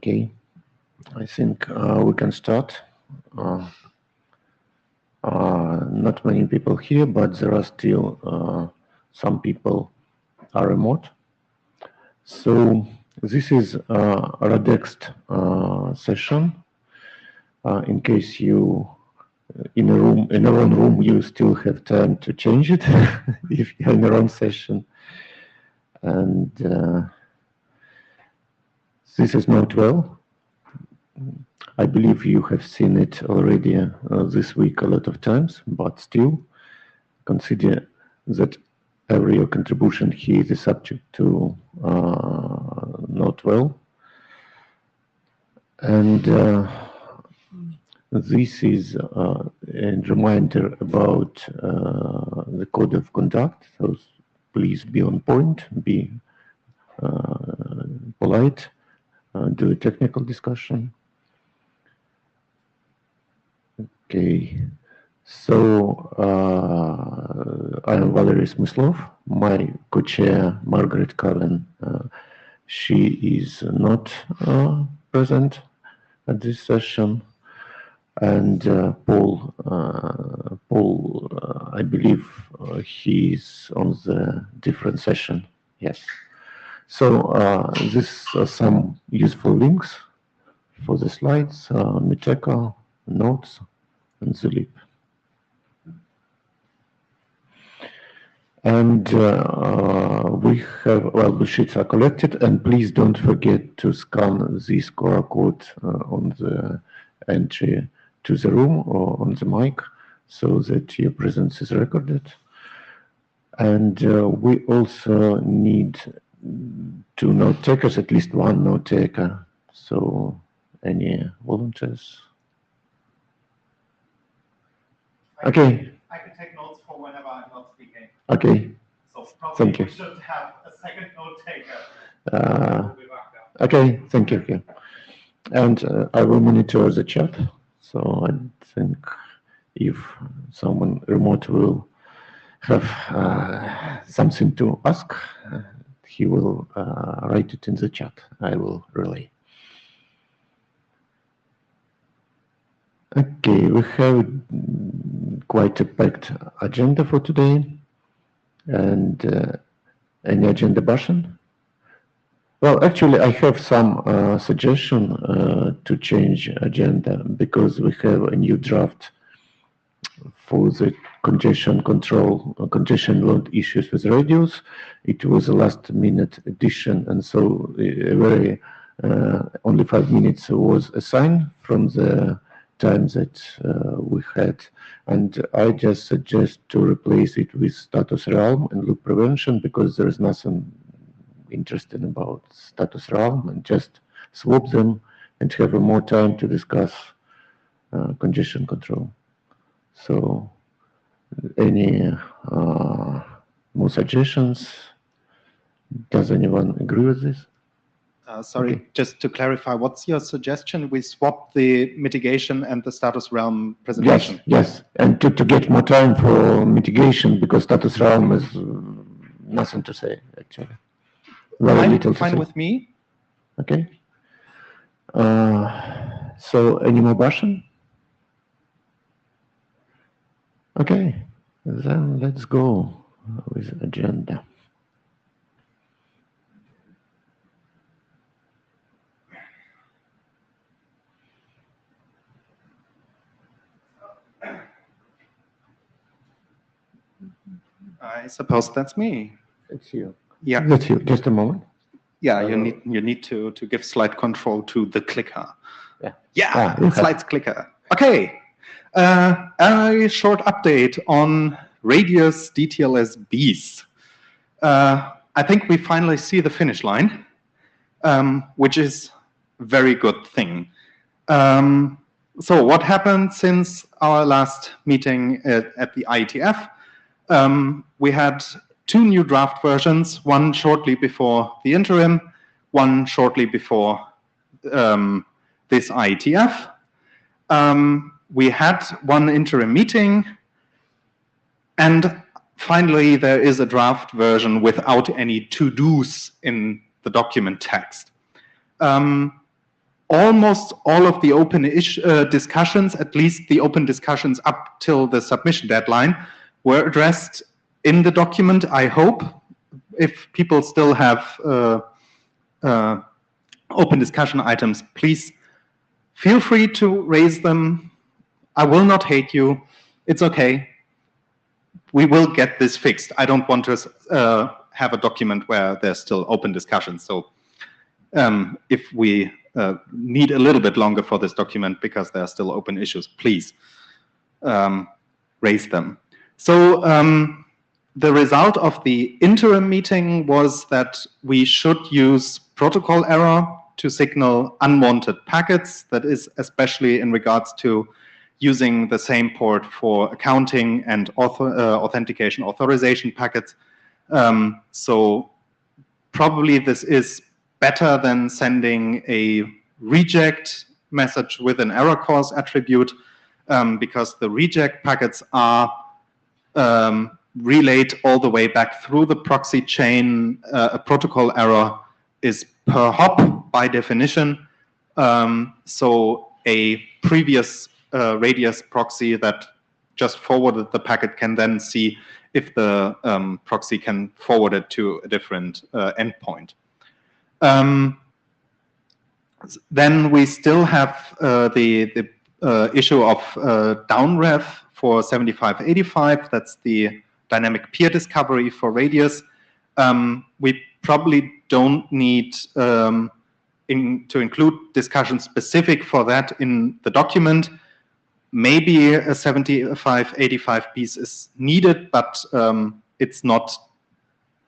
Okay, I think we can start. Not many people here, but there are still some people are remote. So this is a RADEXT session. In case you in a wrong room, you still have time to change it if you're in the wrong session. And this is Note 12. I believe you have seen it already this week a lot of times, but still consider that every contribution here is subject to Note 12. And this is a reminder about the code of conduct. So please be on point, be polite, do a technical discussion. Okay, so I am Valery Smyslov. My co-chair, Margaret Cullen, she is not present at this session. And Paul, I believe he's on the different session. Yes. So these are some useful links for the slides, Miteka, notes, and Zulip. And we have, well, the sheets are collected, and please don't forget to scan this QR code on the entry to the room or on the mic so that your presence is recorded. And we also need 2 note takers, at least 1 note taker. So any volunteers? Okay. I can take notes for whenever I'm not speaking. Okay. So probably thank you. We should have a second note taker. Okay, thank you. Okay. And I will monitor the chat. So I think if someone remote will have something to ask, he will write it in the chat. I will relay. Okay, we have quite a packed agenda for today. And any agenda button? Well, actually, I have some suggestion to change agenda because we have a new draft for the congestion control, congestion load issues with radios. It was a last-minute addition, and so only 5 minutes was assigned from the time that we had. And I just suggest to replace it with status realm and loop prevention because there is nothing interesting about status realm, and just swap them and have more time to discuss congestion control. So any more suggestions? Does anyone agree with this? Sorry, okay. Just to clarify, what's your suggestion? We swap the mitigation and the status realm presentation? Yes, and to get more time for mitigation because status realm is nothing to say, actually. Very little to say. Fine with me. Okay. So any more question? Okay, then let's go with agenda. I suppose that's me. It's you. Yeah. That's you. Just a moment. Yeah, you need to give slide control to the clicker. Yeah, slides clicker. Okay. A short update on radius DTLS-Bs. I think we finally see the finish line, which is a very good thing. So what happened since our last meeting at the IETF? We had 2 new draft versions, one shortly before the interim, one shortly before this IETF. We had 1 interim meeting, and finally there is a draft version without any to-dos in the document text. almost all of the open discussions, at least the open discussions up till the submission deadline, were addressed in the document, I hope. If people still have open discussion items, please feel free to raise them. I will not hate you. It's okay. We will get this fixed. I don't want to have a document where there's still open discussions. So if we need a little bit longer for this document because there are still open issues, please raise them. So the result of the interim meeting was that we should use protocol error to signal unwanted packets. That is especially in regards to using the same port for accounting and authentication authorization packets. So probably this is better than sending a reject message with an error cause attribute, because the reject packets are relayed all the way back through the proxy chain. A protocol error is per hop by definition. So a previous radius proxy that just forwarded the packet can then see if the proxy can forward it to a different endpoint. Then we still have the issue of downref for 7585. That's the dynamic peer discovery for radius. We probably don't need to include discussion specific for that in the document. Maybe a 7585 piece is needed, but it's not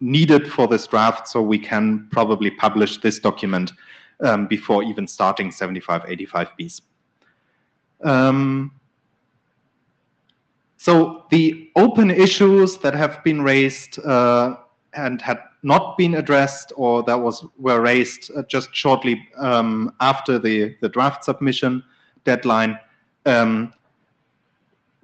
needed for this draft, so we can probably publish this document before even starting 7585 piece. So the open issues that have been raised and had not been addressed, or that were raised just shortly after the draft submission deadline,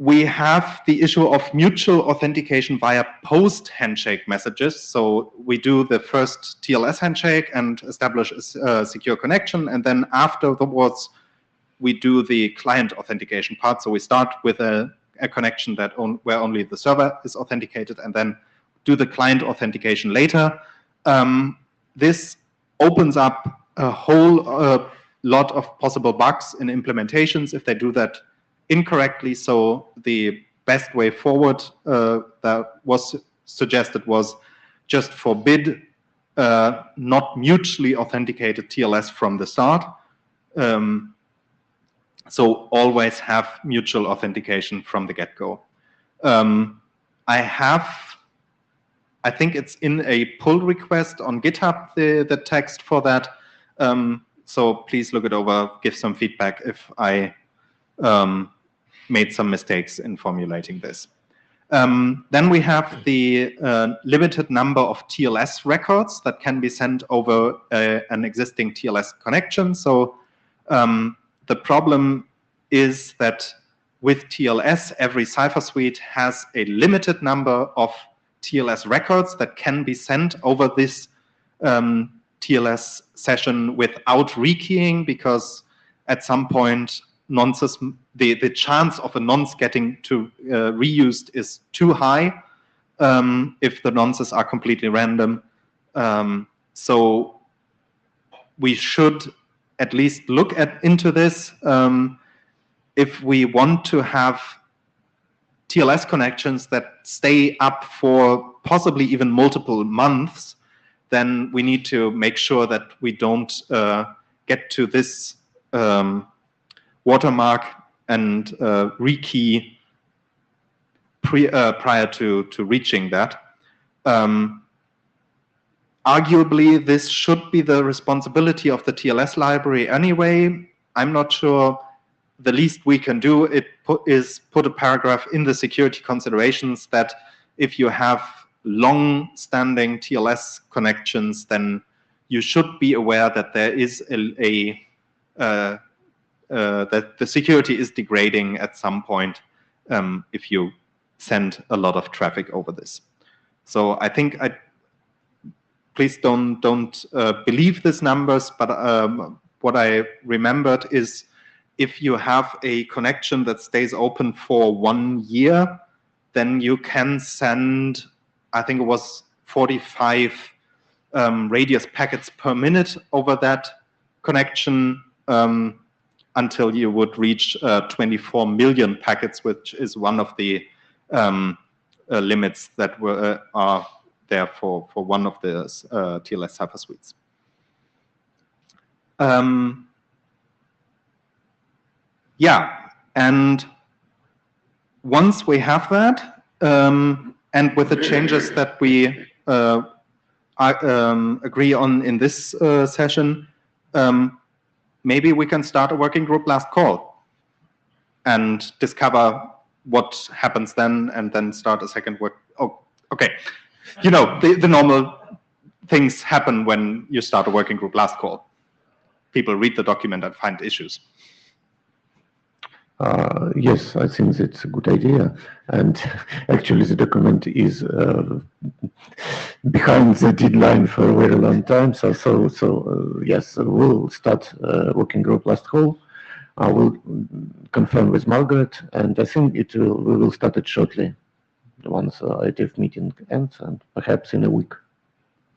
we have the issue of mutual authentication via post-handshake messages. So we do the first TLS handshake and establish a secure connection, and then afterwards we do the client authentication part. So we start with a connection that where only the server is authenticated, and then do the client authentication later. This opens up a whole lot of possible bugs in implementations if they do that incorrectly. So the best way forward that was suggested was just forbid not mutually authenticated TLS from the start. So always have mutual authentication from the get-go. I think it's in a pull request on GitHub, the text for that. So please look it over, give some feedback if I made some mistakes in formulating this. Then we have the limited number of TLS records that can be sent over an existing TLS connection. So the problem is that with TLS, every cipher suite has a limited number of TLS records that can be sent over this TLS session without rekeying, because at some point nonces, the chance of a nonce getting to reused is too high if the nonces are completely random. So we should at least look into this. If we want to have TLS connections that stay up for possibly even multiple months, then we need to make sure that we don't get to this watermark and rekey prior to reaching that. Arguably, this should be the responsibility of the TLS library anyway. I'm not sure. The least we can do is put a paragraph in the security considerations that if you have long-standing TLS connections, then you should be aware that there is that the security is degrading at some point if you send a lot of traffic over this. So I think please don't believe these numbers, but what I remembered is if you have a connection that stays open for 1 year, then you can send, I think it was 45 radius packets per minute over that connection until you would reach 24 million packets, which is one of the limits that are there for one of the TLS cipher suites. Yeah, and once we have that, and with the changes that we agree on in this session, maybe we can start a working group last call and discover what happens then, and then start a second work. Oh, okay. You know, the normal things happen when you start a working group last call. People read the document and find issues. Yes, I think that's a good idea. And actually, the document is behind the deadline for a very long time. So yes, we'll start working group last call. I will confirm with Margaret, and I think we will start it shortly once IETF meeting ends, and perhaps in a week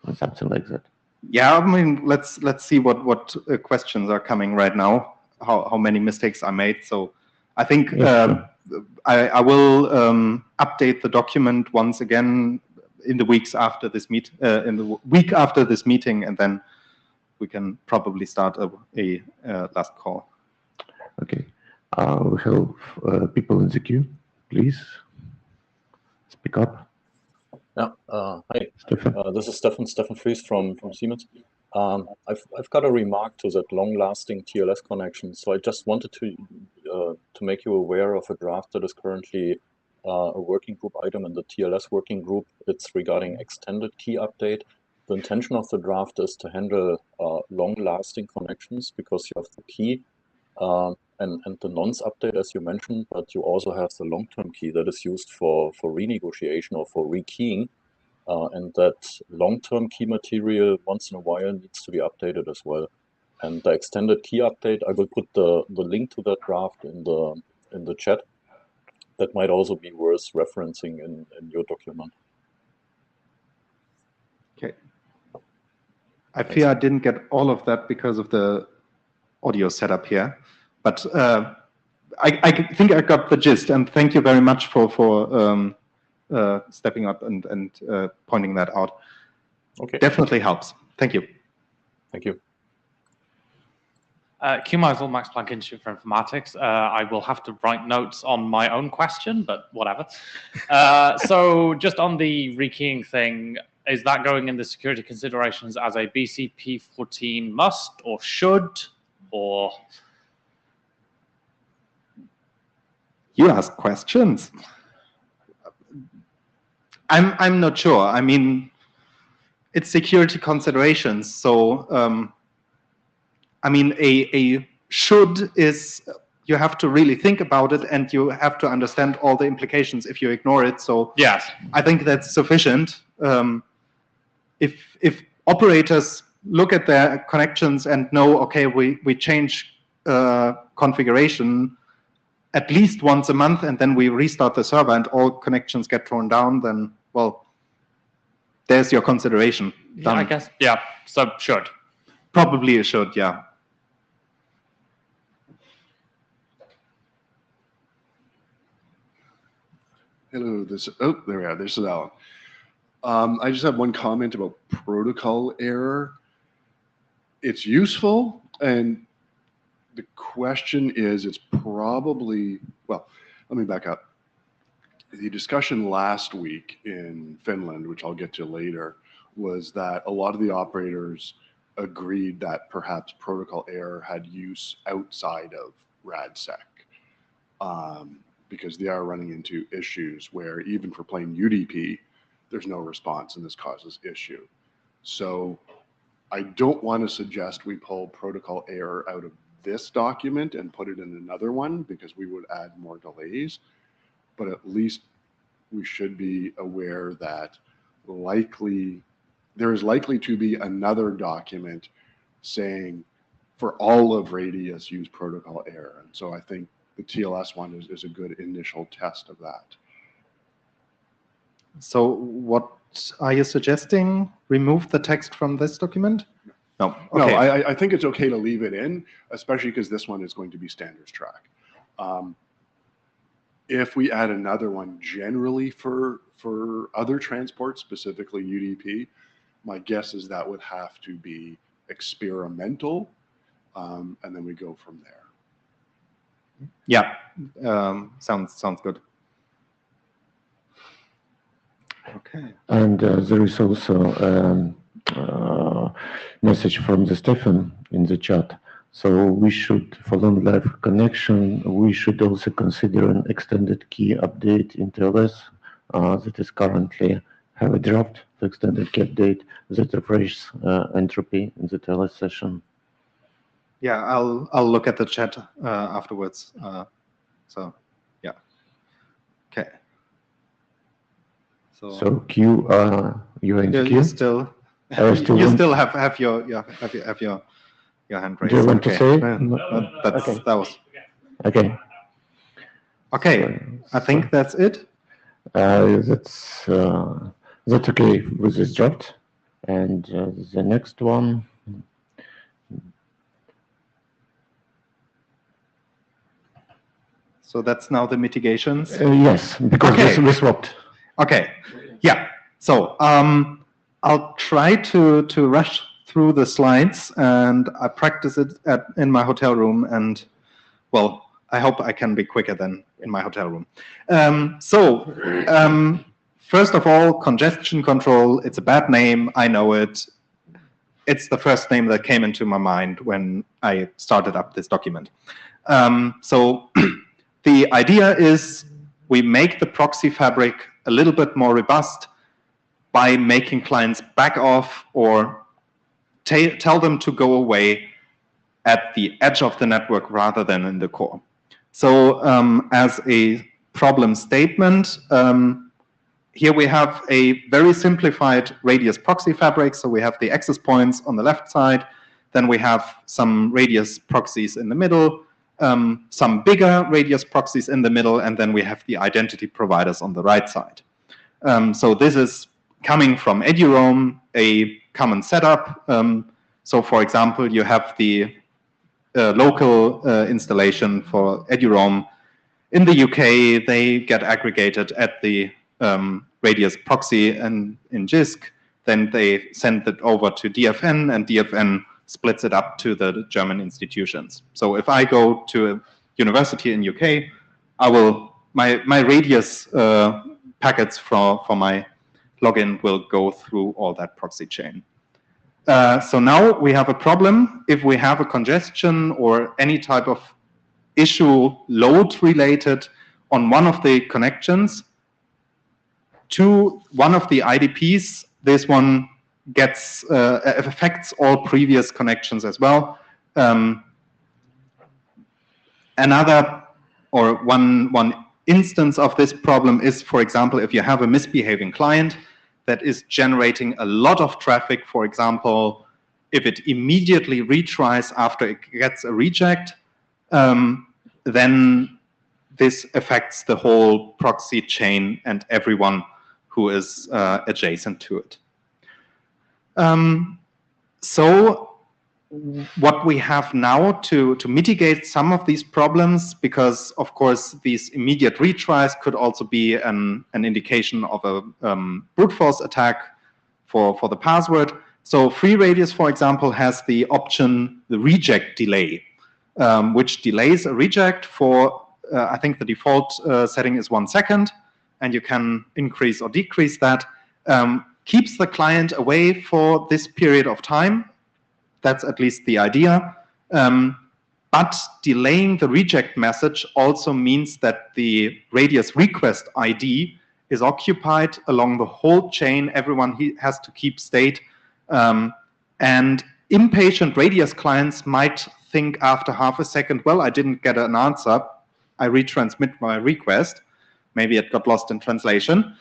or something like that. Yeah, I mean, let's see what questions are coming right now. How many mistakes I made. So I think I will update the document once again in the weeks after this in the week after this meeting, and then we can probably start a last call. Okay. We have people in the queue. Please speak up. Yeah. Hi. This is Stefan Fries from Siemens. I've got a remark to that long-lasting TLS connection. So I just wanted to make you aware of a draft that is currently a working group item in the TLS working group. It's regarding extended key update. The intention of the draft is to handle long-lasting connections because you have the key and the nonce update, as you mentioned, but you also have the long-term key that is used for renegotiation or for rekeying. And that long-term key material once in a while needs to be updated as well. And the extended key update, I will put the link to that draft in the chat. That might also be worth referencing in your document. Okay. I fear I didn't get all of that because of the audio setup here, but I think I got the gist, and thank you very much for stepping up and pointing that out. Okay. Definitely helps. Thank you. Thank you. Q-Michael, Max Planck Institute for Informatics. I will have to write notes on my own question, but whatever. So just on the rekeying thing, is that going in the security considerations as a BCP14 must or should, or? You ask questions. I'm not sure. I mean, it's security considerations. So, I mean, a should is you have to really think about it, and you have to understand all the implications if you ignore it. So, yes, I think that's sufficient. If operators look at their connections and know, okay, we change configuration at least once a month, and then we restart the server and all connections get torn down, then, well, there's your consideration. Yeah, I guess, yeah, so should. Probably it should, yeah. Hello, there we are, this is Alan. I just have one comment about protocol error. It's useful, and the question is, it's probably, well, let me back up. The discussion last week in Finland, which I'll get to later, was that a lot of the operators agreed that perhaps protocol error had use outside of RADSEC, because they are running into issues where even for plain UDP, there's no response, and this causes issue. So I don't want to suggest we pull protocol error out of this document and put it in another one, because we would add more delays. But at least we should be aware that there is likely to be another document saying for all of Radius use protocol error. And so I think the TLS one is a good initial test of that. So what are you suggesting? Remove the text from this document? No. Okay. No, I think it's okay to leave it in, especially because this one is going to be standards track. If we add another one generally for other transports, specifically UDP, my guess is that would have to be experimental, and then we go from there. Yeah, sounds good. Okay. And there is also message from the Stefan in the chat. So we should, for long life connection, we should also consider an extended key update in TLS that is currently have a draft, the extended key update that refreshes entropy in the TLS session. Yeah, I'll look at the chat afterwards. So yeah. Okay. So Q, you are in the queue? You still have your hand raised. Do you want to say? That was okay. Okay. I think that's it. That's okay with this draft. And the next one. So that's now the mitigations? Yes, because we swapped. Okay, yeah. So I'll try to rush through the slides, and I practice it in my hotel room, and well, I hope I can be quicker than in my hotel room. First of all, congestion control, it's a bad name, I know it. It's the first name that came into my mind when I started up this document. The idea is we make the proxy fabric a little bit more robust by making clients back off or tell them to go away at the edge of the network rather than in the core. So as a problem statement, here we have a very simplified radius proxy fabric. So we have the access points on the left side, then we have some radius proxies in the middle, some bigger radius proxies in the middle, and then we have the identity providers on the right side. So this is coming from EduRoam, a common setup. So for example, you have the local installation for EduRoam. In the UK, they get aggregated at the radius proxy and in JISC. Then they send it over to DFN, and DFN splits it up to the German institutions. So if I go to a university in UK, my radius packets for my login will go through all that proxy chain. So now we have a problem. If we have a congestion or any type of issue load related on one of the connections to one of the IDPs, this one gets affects all previous connections as well. Another or one instance of this problem is, for example, if you have a misbehaving client that is generating a lot of traffic, for example, if it immediately retries after it gets a reject, then this affects the whole proxy chain and everyone who is adjacent to it. So what we have now to mitigate some of these problems, because of course these immediate retries could also be an indication of a brute force attack for the password. So FreeRadius, for example, has the option, the reject delay, which delays a reject for, I think the default setting is 1 second, and you can increase or decrease that. Keeps the client away for this period of time. That's at least the idea. But delaying the reject message also means that the radius request ID is occupied along the whole chain. Everyone has to keep state. And impatient radius clients might think after half a second, well, I didn't get an answer. I retransmit my request. Maybe it got lost in translation.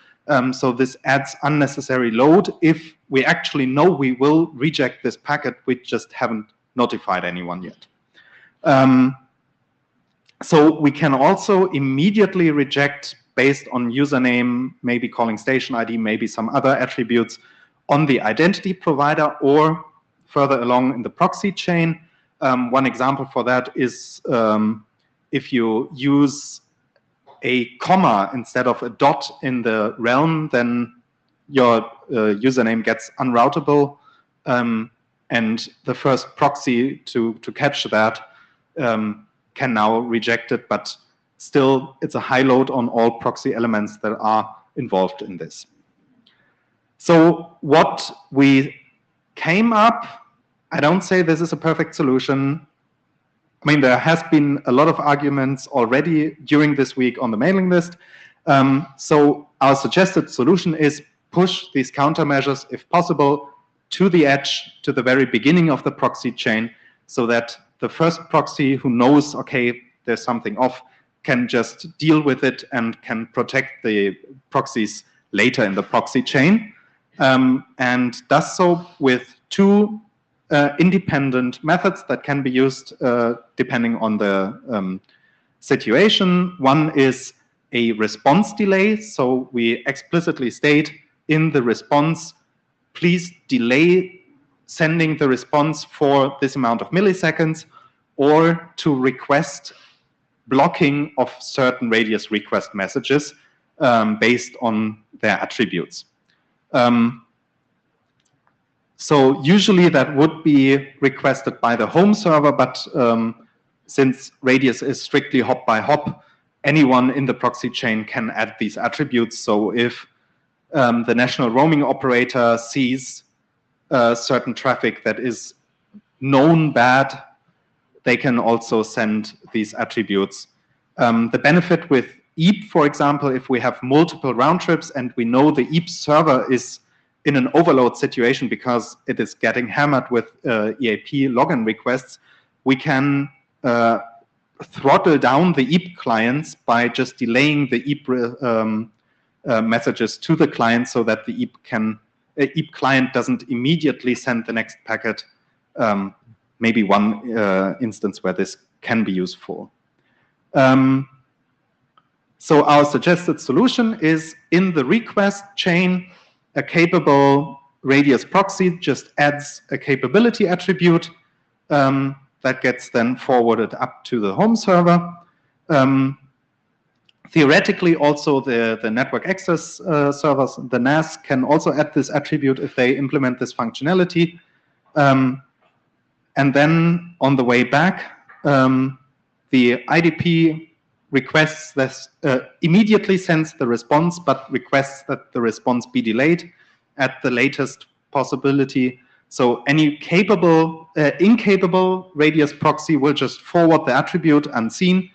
So this adds unnecessary load. If we actually know we will reject this packet, we just haven't notified anyone yet. So we can also immediately reject based on username, maybe calling station ID, maybe some other attributes on the identity provider or further along in the proxy chain. One example for that is if you use a comma instead of a dot in the realm, then your username gets unroutable, and the first proxy to catch that can now reject it, but still it's a high load on all proxy elements that are involved in this. So what we came up, I don't say this is a perfect solution. I mean, there has been a lot of arguments already during this week on the mailing list. So our suggested solution is push these countermeasures, if possible, to the edge, to the very beginning of the proxy chain, so that the first proxy who knows, okay, there's something off, can just deal with it and can protect the proxies later in the proxy chain, and does so with two independent methods that can be used depending on the situation. One is a response delay. So we explicitly state in the response, please delay sending the response for this amount of milliseconds, or to request blocking of certain radius request messages based on their attributes. So usually that would be requested by the home server, but since radius is strictly hop by hop, anyone in the proxy chain can add these attributes. So if the national roaming operator sees certain traffic that is known bad, they can also send these attributes. The benefit with EAP, for example, if we have multiple round trips and we know the EAP server is in an overload situation because it is getting hammered with EAP login requests, we can throttle down the EAP clients by just delaying the EAP messages to the client, so that the EAP client doesn't immediately send the next packet. Maybe one instance where this can be useful. So our suggested solution is in the request chain, a capable radius proxy just adds a capability attribute that gets then forwarded up to the home server. Theoretically, also the network access servers, the NAS, can also add this attribute if they implement this functionality. And then on the way back, the IDP requests this, immediately sends the response, but requests that the response be delayed at the latest possibility. So any capable, incapable radius proxy will just forward the attribute unseen.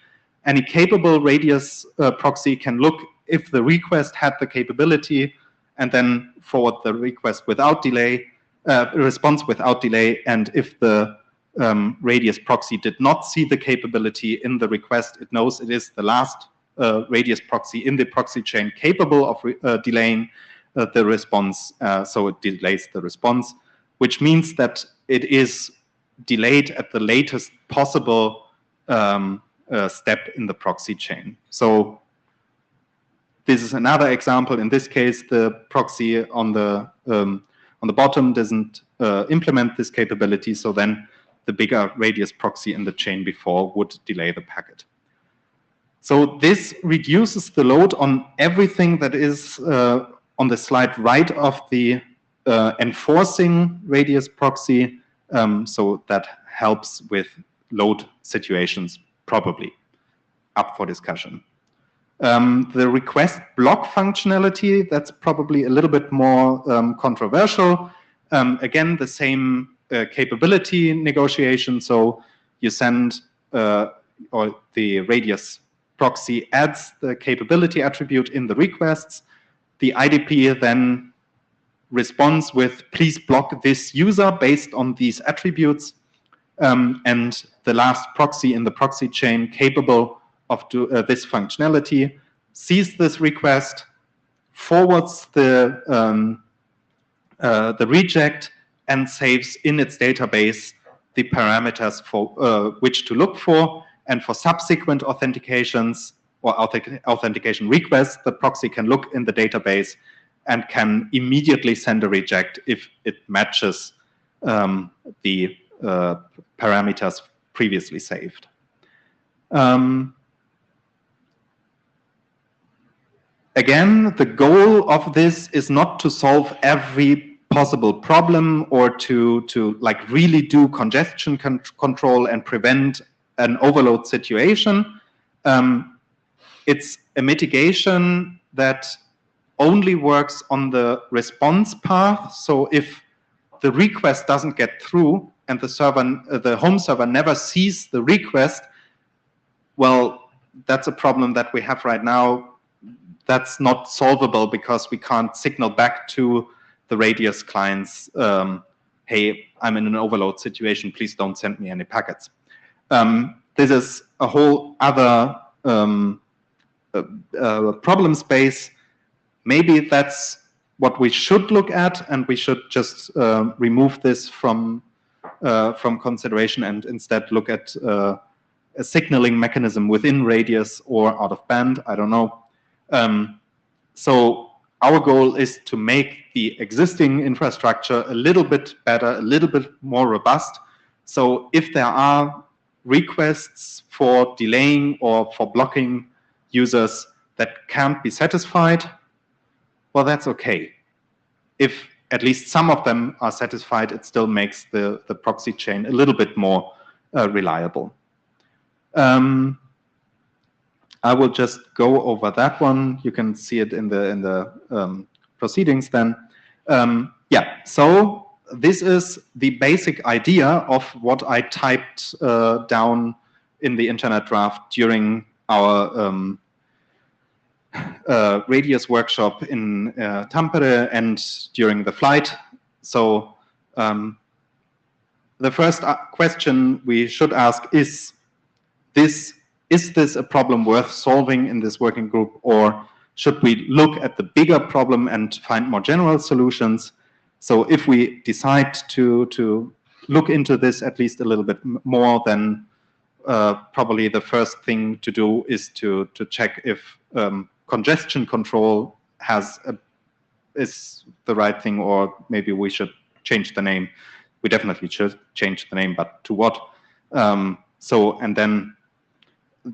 Any capable radius proxy can look if the request had the capability and then forward the request without delay, response without delay. And if the radius proxy did not see the capability in the request, it knows it is the last radius proxy in the proxy chain capable of delaying the response, so it delays the response, which means that it is delayed at the latest possible step in the proxy chain. So this is another example. In this case, the proxy on the bottom doesn't implement this capability, so then the bigger radius proxy in the chain before would delay the packet. So this reduces the load on everything that is on the slide right of the enforcing radius proxy, so that helps with load situations, probably up for discussion. The request block functionality, that's probably a little bit more controversial. Again, the same capability negotiation. So you send, or the radius proxy adds the capability attribute in the requests. The IDP then responds with, please block this user based on these attributes. And the last proxy in the proxy chain capable of this functionality sees this request, forwards the reject, and saves in its database the parameters for which to look for, and for subsequent authentications or authentication requests, the proxy can look in the database and can immediately send a reject if it matches the parameters previously saved. Again, the goal of this is not to solve every possible problem or to like really do congestion control and prevent an overload situation. It's a mitigation that only works on the response path. So if the request doesn't get through and the home server never sees the request, well, that's a problem that we have right now. That's not solvable because we can't signal back to the Radius clients, hey, I'm in an overload situation, please don't send me any packets. This is a whole other problem space. Maybe that's what we should look at, and we should just remove this from consideration and instead look at a signaling mechanism within Radius or out of band, I don't know. So our goal is to make the existing infrastructure a little bit better, a little bit more robust. So if there are requests for delaying or for blocking users that can't be satisfied, well, that's okay. If at least some of them are satisfied, it still makes the proxy chain a little bit more reliable. I will just go over that one. You can see it in the proceedings then. Yeah, so this is the basic idea of what I typed down in the internet draft during our Radius workshop in Tampere and during the flight. So the first question we should ask is this a problem worth solving in this working group, or should we look at the bigger problem and find more general solutions? So if we decide to look into this at least a little bit more, then probably the first thing to do is to check if congestion control is the right thing, or maybe we should change the name. We definitely should change the name, but to what? And then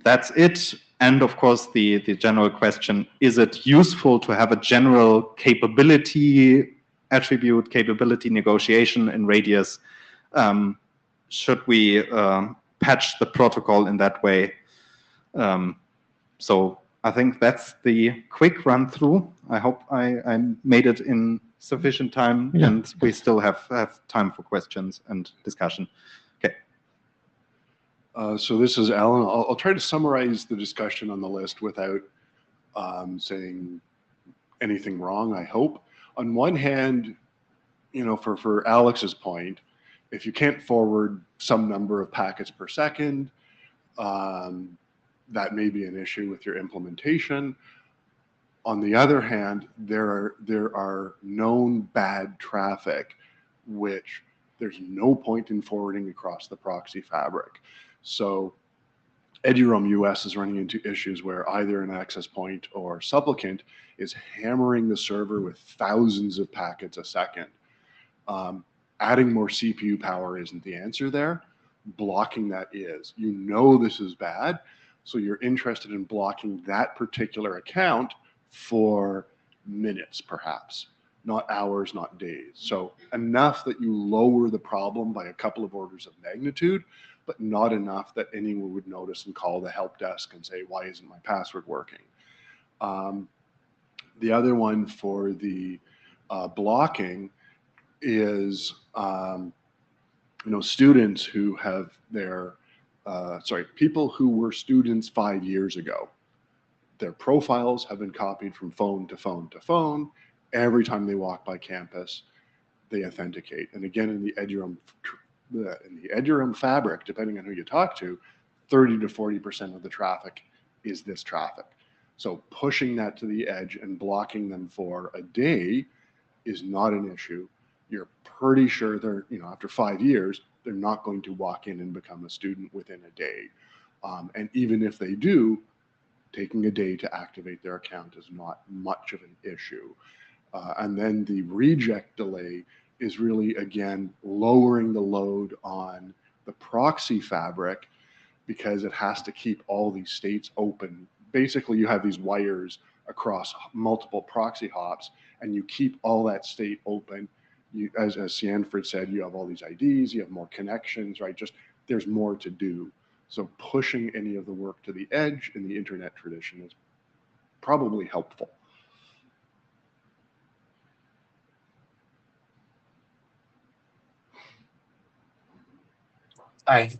that's it. And of course, the general question, is it useful to have a general capability attribute, capability negotiation in Radius? Should we patch the protocol in that way? So I think that's the quick run through. I hope I made it in sufficient time, and we still have time for questions and discussion. Okay. So this is Alan. I'll try to summarize the discussion on the list without saying anything wrong, I hope. On one hand, you know, for Alex's point, if you can't forward some number of packets per second, that may be an issue with your implementation. On the other hand, there are known bad traffic, which there's no point in forwarding across the proxy fabric. So eduroam US is running into issues where either an access point or supplicant is hammering the server with thousands of packets a second. Adding more CPU power isn't the answer there. Blocking that is. You know this is bad, so you're interested in blocking that particular account for minutes, perhaps, not hours, not days. So enough that you lower the problem by a couple of orders of magnitude, but not enough that anyone would notice and call the help desk and say, why isn't my password working? The other one for the blocking is, students who have their, people who were students 5 years ago. Their profiles have been copied from phone to phone to phone. Every time they walk by campus, they authenticate. And again, in the eduroam fabric, depending on who you talk to, 30 to 40% of the traffic is this traffic. So pushing that to the edge and blocking them for a day is not an issue. You're pretty sure they're, after 5 years, They're not going to walk in and become a student within a day. And even if they do, taking a day to activate their account is not much of an issue. And then the reject delay is really, again, lowering the load on the proxy fabric because it has to keep all these states open. Basically, you have these wires across multiple proxy hops, and you keep all that state open. You, as Sianford said, you have all these IDs, you have more connections, right? Just there's more to do. So pushing any of the work to the edge in the internet tradition is probably helpful. Hi,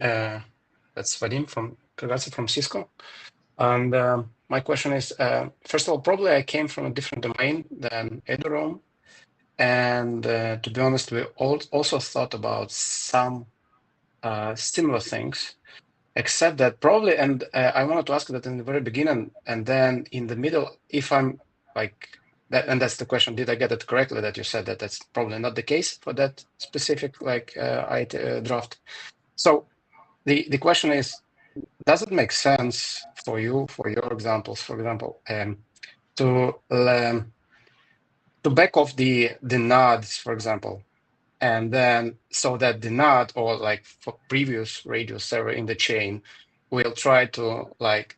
that's Vadim from Cisco. And my question is, first of all, probably I came from a different domain than eduroam. And to be honest, we also thought about some similar things, except that probably, and I wanted to ask that in the very beginning, and then in the middle, if I'm like, that, and that's the question, did I get it correctly that you said that that's probably not the case for that specific like draft? So the question is, does it make sense for you, for your examples, for example, to back off the nodes, for example, and then so that the node or like for previous radio server in the chain will try to like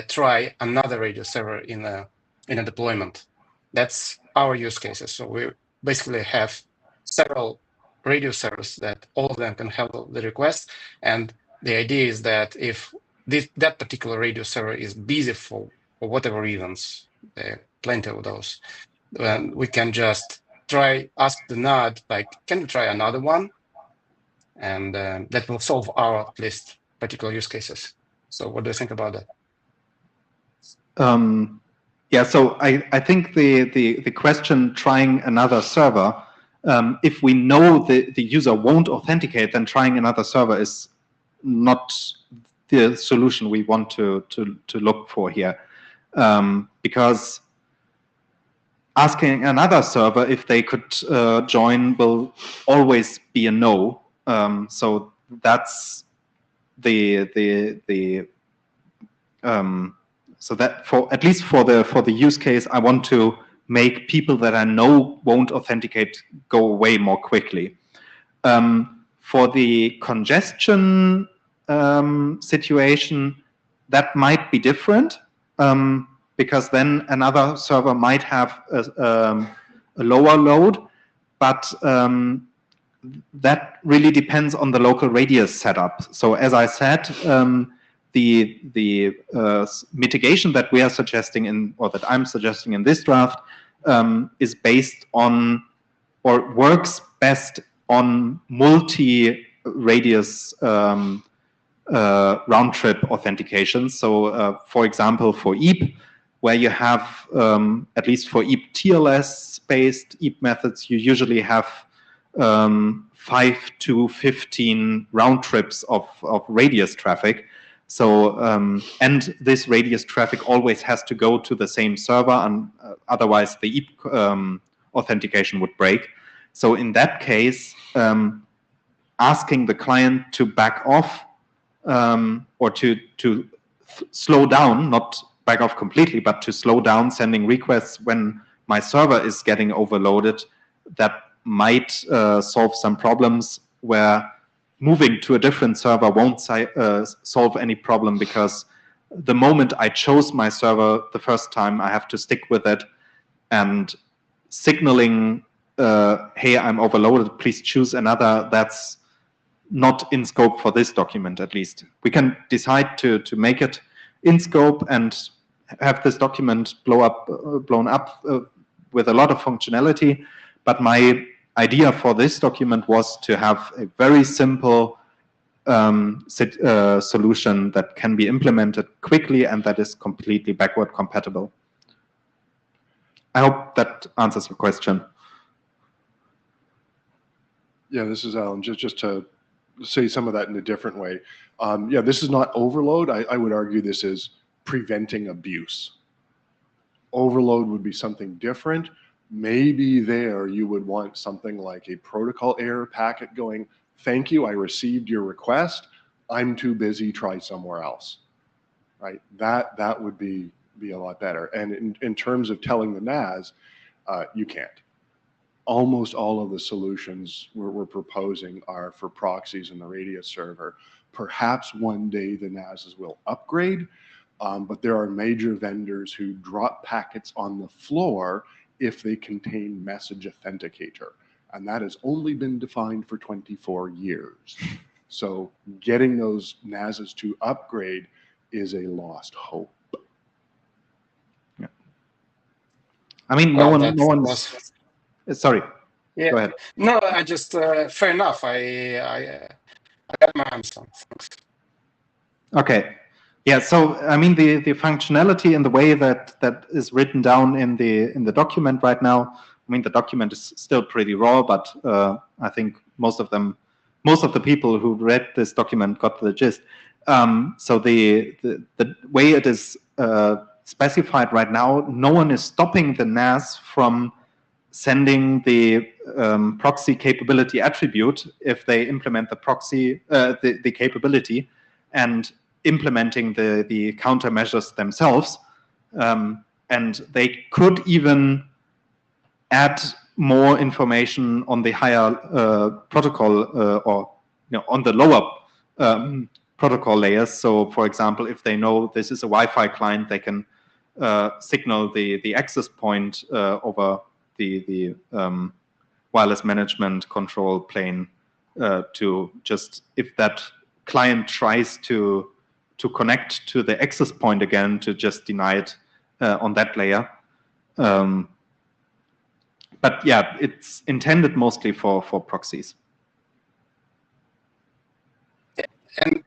try another radio server in a deployment. That's our use cases. So we basically have several radio servers that all of them can handle the request, and the idea is that if that particular radio server is busy for whatever reasons, there are plenty of those, then we can just ask the node, like, can you try another one? And that will solve our, at least, particular use cases. So what do you think about that? Yeah, so I think the question trying another server, if we know the user won't authenticate, then trying another server is not the solution we want to look for here. Because asking another server if they could join will always be a no. So that's so that for at least for the use case, I want to make people that I know won't authenticate go away more quickly. For the congestion situation, that might be different. Because then another server might have a lower load, but that really depends on the local radius setup. So as I said, the mitigation that we are suggesting or that I'm suggesting in this draft is based on, or works best on multi-radius round-trip authentication. So for example, for EAP, where you have, at least for EAP TLS-based EAP methods, you usually have 5 to 15 round trips of radius traffic. So, and this radius traffic always has to go to the same server, and otherwise the EAP authentication would break. So in that case, asking the client to back off or to slow down, not back off completely, but to slow down sending requests when my server is getting overloaded, that might solve some problems where moving to a different server won't solve any problem, because the moment I chose my server the first time, I have to stick with it, and signaling, hey, I'm overloaded, please choose another, that's not in scope for this document, at least. We can decide to make it in scope and have this document blown up with a lot of functionality. But my idea for this document was to have a very simple solution that can be implemented quickly and that is completely backward compatible. I hope that answers your question. Yeah, this is Alan. Just to say some of that in a different way. Yeah, this is not overload. I would argue this is preventing abuse. Overload would be something different. Maybe there you would want something like a protocol error packet going thank you, I received your request, I'm too busy, try somewhere else, right? That would be a lot better. And in terms of telling the NAS, you can't. Almost all of the solutions we're proposing are for proxies in the Radius server. Perhaps one day the NASs will upgrade, but there are major vendors who drop packets on the floor if they contain message authenticator. And that has only been defined for 24 years. So getting those NASs to upgrade is a lost hope. Yeah. I mean, no one's. Sorry. Yeah. Go ahead. No, I just fair enough. I got my answer. Thanks. Okay. Yeah. So I mean, the functionality and the way that is written down in the document right now. I mean, the document is still pretty raw, but I think most of the people who read this document got the gist. So the way it is specified right now, no one is stopping the NAS from sending the proxy capability attribute if they implement the proxy, the capability, and implementing the countermeasures themselves. And they could even add more information on the higher protocol or on the lower protocol layers. So, for example, if they know this is a Wi-Fi client, they can signal the access point over the wireless management control plane to just, if that client tries to connect to the access point again, to just deny it on that layer. But yeah, it's intended mostly for proxies. Yeah, and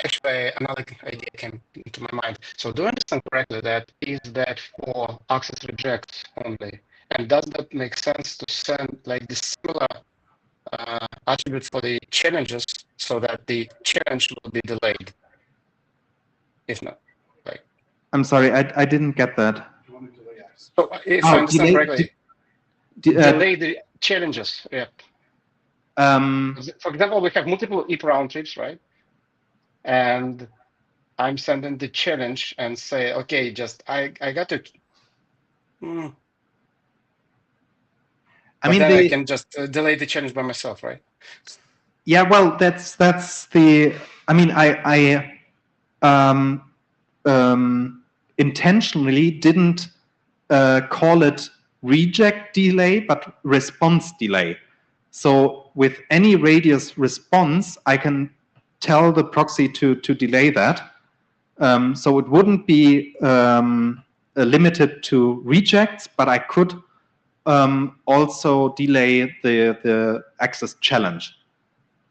actually, another idea came into my mind. So do I understand correctly that is that for access rejects only? And does that make sense to send like the similar attribute for the challenges so that the challenge will be delayed? If not, like. I'm sorry, I didn't get that. So if I understand correctly, delay the challenges. Yeah. For example, we have multiple EP round trips, right? And I'm sending the challenge and say, okay, just I got to. I mean, I can just delay the challenge by myself, right? Yeah, well, that's the. I mean, I intentionally didn't call it reject delay, but response delay. So with any radius response, I can tell the proxy to delay that. So it wouldn't be limited to rejects, but I could also delay the access challenge.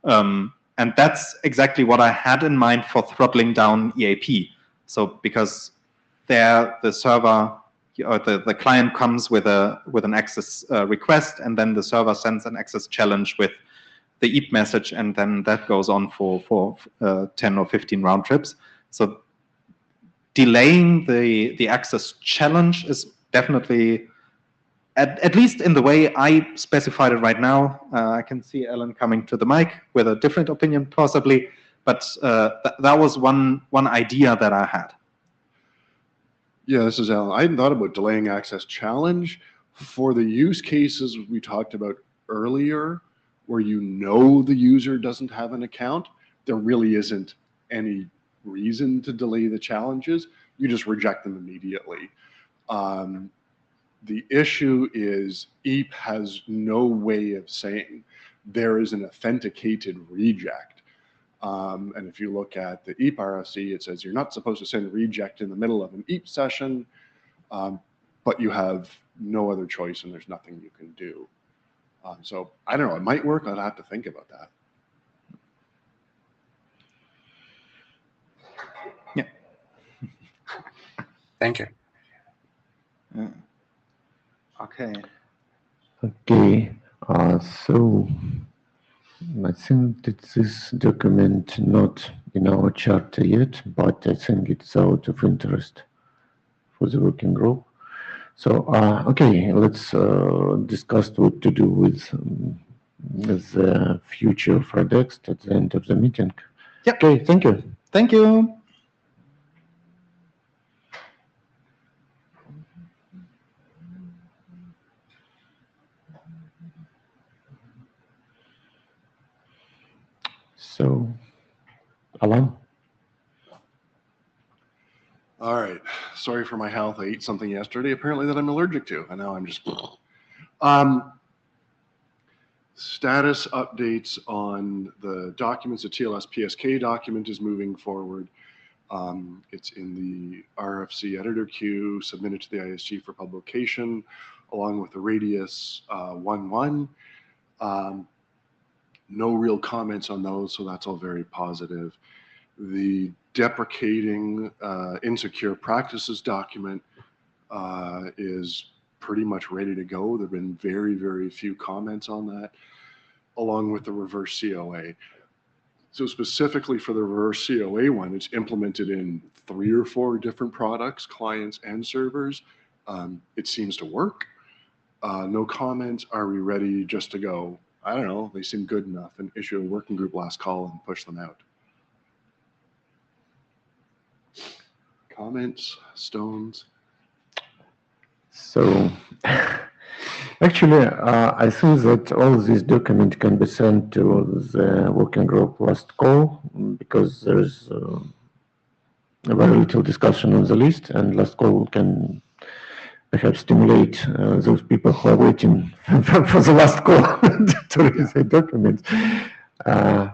And that's exactly what I had in mind for throttling down EAP. So because there the server or the client comes with an access request, and then the server sends an access challenge with the EAP message, and then that goes on for 10 or 15 round trips. So delaying the access challenge is definitely, at least in the way I specified it right now. I can see Alan coming to the mic with a different opinion possibly, but that was one idea that I had. Yeah, this is Alan. I hadn't thought about delaying access challenge. For the use cases we talked about earlier, where you know the user doesn't have an account, there really isn't any reason to delay the challenges. You just reject them immediately. The issue is EAP has no way of saying there is an authenticated reject. And if you look at the EAP RFC, it says you're not supposed to send reject in the middle of an EAP session, but you have no other choice and there's nothing you can do. So I don't know, it might work. I'd have to think about that. Yeah. Thank you. Okay. Okay. So I think that this document not in our charter yet, but I think it's out of interest for the working group. So okay, let's discuss what to do with the future of RADEXT at the end of the meeting. Yep. Okay, thank you. Thank you. So, Alan? All right. Sorry for my health. I ate something yesterday, apparently, that I'm allergic to. And now I'm just... Status updates on the documents. The TLS PSK document is moving forward. It's in the RFC editor queue, submitted to the ISG for publication, along with the Radius 1.1. No real comments on those, so that's all very positive. The deprecating insecure practices document is pretty much ready to go. There have been very, very few comments on that, along with the reverse COA. So specifically for the reverse COA one, it's implemented in 3 or 4 different products, clients and servers. It seems to work. No comments. Are we ready just to go? I don't know. They seem good enough, and issue a working group last call and push them out. Comments, Stones? So, actually, I think that all this document can be sent to the working group last call, because there's very little discussion on the list, and last call can perhaps stimulate those people who are waiting for the last call to read the document.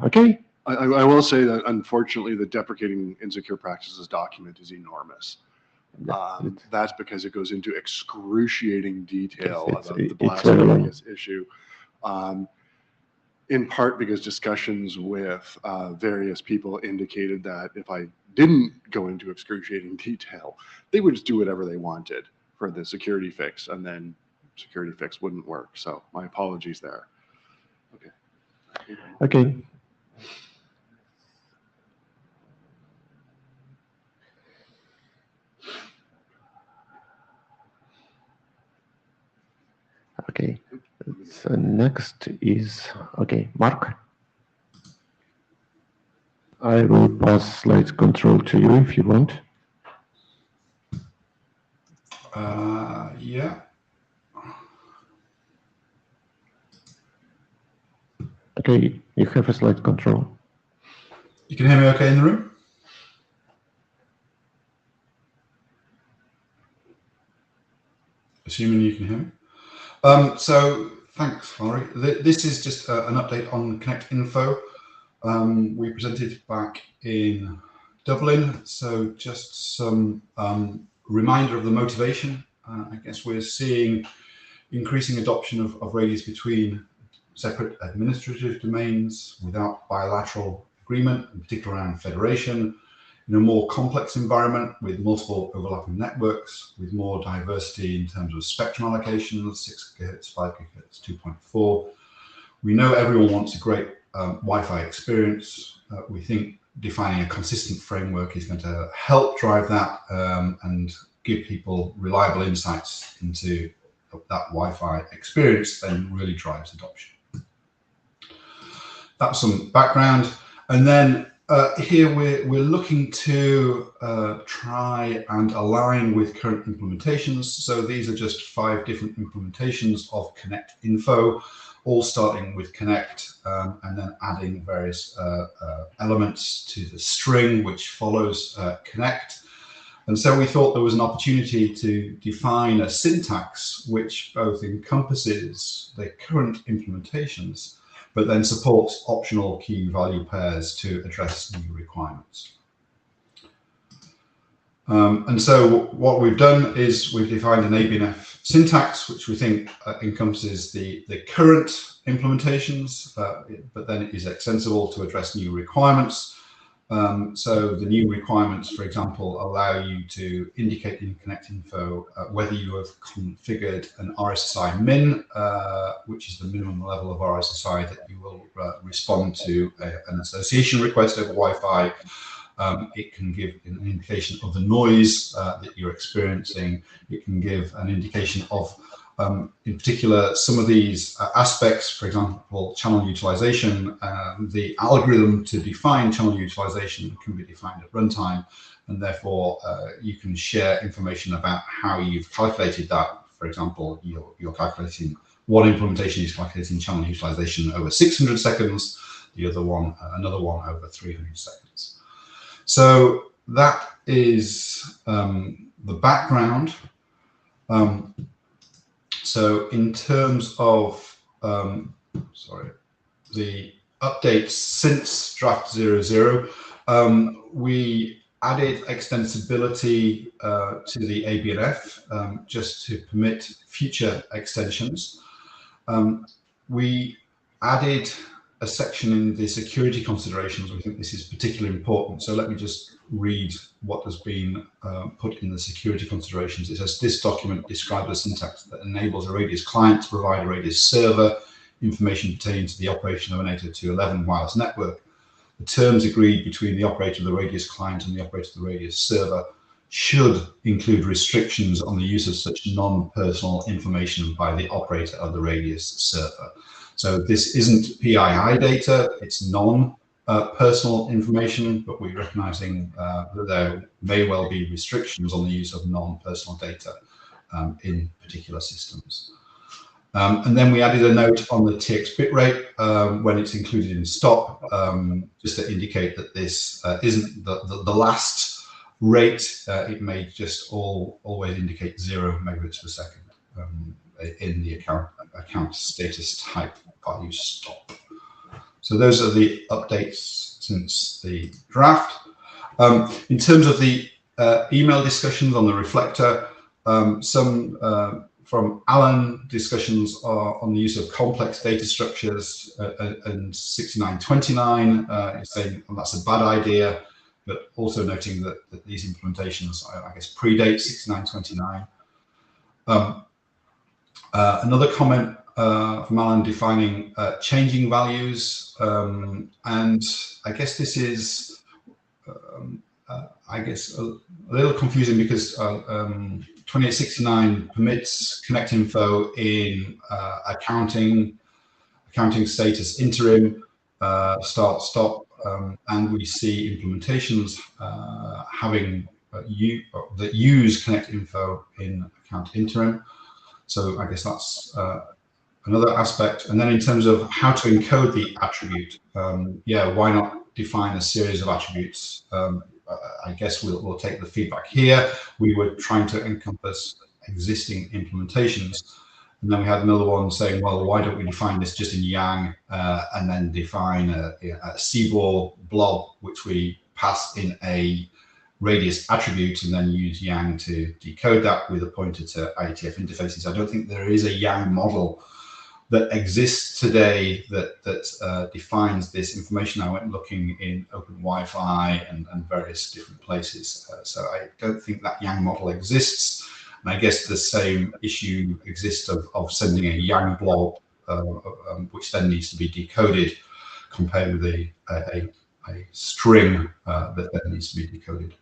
Okay. I will say that, unfortunately, the deprecating insecure practices document is enormous. That's because it goes into excruciating detail about the blasphemous issue. In part because discussions with various people indicated that if I didn't go into excruciating detail, they would just do whatever they wanted for the security fix, and then security fix wouldn't work. So my apologies there. Okay. Okay. Okay, so next is, okay, Mark. I will pass slide control to you if you want. Yeah. Okay, you have a slide control. You can hear me okay in the room? Assuming you can hear me. So thanks, Laurie. This is just an update on Connect Info. We presented back in Dublin, so just some reminder of the motivation. I guess we're seeing increasing adoption of Radius between separate administrative domains without bilateral agreement, in particular around federation, in a more complex environment with multiple overlapping networks, with more diversity in terms of spectrum allocations, 6 GHz, 5 GHz, 2.4. We know everyone wants a great Wi-Fi experience. We think defining a consistent framework is going to help drive that and give people reliable insights into that Wi-Fi experience, then really drives adoption. That's some background. And then here we're looking to try and align with current implementations. So these are just 5 different implementations of Connect Info, all starting with Connect and then adding various elements to the string which follows Connect. And so we thought there was an opportunity to define a syntax which both encompasses the current implementations, but then supports optional key value pairs to address new requirements. And so what we've done is we've defined an ABNF syntax, which we think encompasses the current implementations, but then it is extensible to address new requirements. So the new requirements, for example, allow you to indicate in Connect Info whether you have configured an RSSI min, which is the minimum level of RSSI that you will respond to an association request over Wi-Fi. It can give an indication of the noise that you're experiencing. It can give an indication of In particular, some of these aspects, for example, channel utilization, the algorithm to define channel utilization can be defined at runtime, and therefore you can share information about how you've calculated that. For example, you're calculating, one implementation is calculating channel utilization over 600 seconds, the other one, another one over 300 seconds. So that is the background. So in terms of, the updates since draft 00, we added extensibility to the ABNF just to permit future extensions. We added a section in the security considerations. We think this is particularly important. So let me just read what has been put in the security considerations. It says, this document describes a syntax that enables a Radius client to provide a Radius server information pertaining to the operation of an 802.11 wireless network. The terms agreed between the operator of the Radius client and the operator of the Radius server should include restrictions on the use of such non-personal information by the operator of the Radius server. So this isn't PII data, it's non-personal information, but we're recognizing that there may well be restrictions on the use of non-personal data in particular systems. And then we added a note on the TX bitrate when it's included in stop, just to indicate that this isn't the last rate. It may just always indicate 0 megabits per second in the account status type value stop. So those are the updates since the draft. In terms of the email discussions on the reflector, some from Alan, discussions are on the use of complex data structures and 6929, saying that's a bad idea, but also noting that these implementations, I guess, predate 6929. Another comment from Alan defining changing values, and I guess this is, I guess, a little confusing because 2869 permits connect info in accounting status interim, start, stop, and we see implementations having that use connect info in account interim. So I guess that's another aspect. And then in terms of how to encode the attribute, yeah, why not define a series of attributes? I guess we'll take the feedback here. We were trying to encompass existing implementations. And then we had another one saying, well, why don't we define this just in Yang and then define a CBOR blob, which we pass in a Radius attribute and then use Yang to decode that with a pointer to IETF interfaces. I don't think there is a Yang model that exists today that defines this information. I went looking in Open Wi-Fi and various different places. So I don't think that Yang model exists. And I guess the same issue exists of sending a Yang blob, which then needs to be decoded, compared with a string that then needs to be decoded.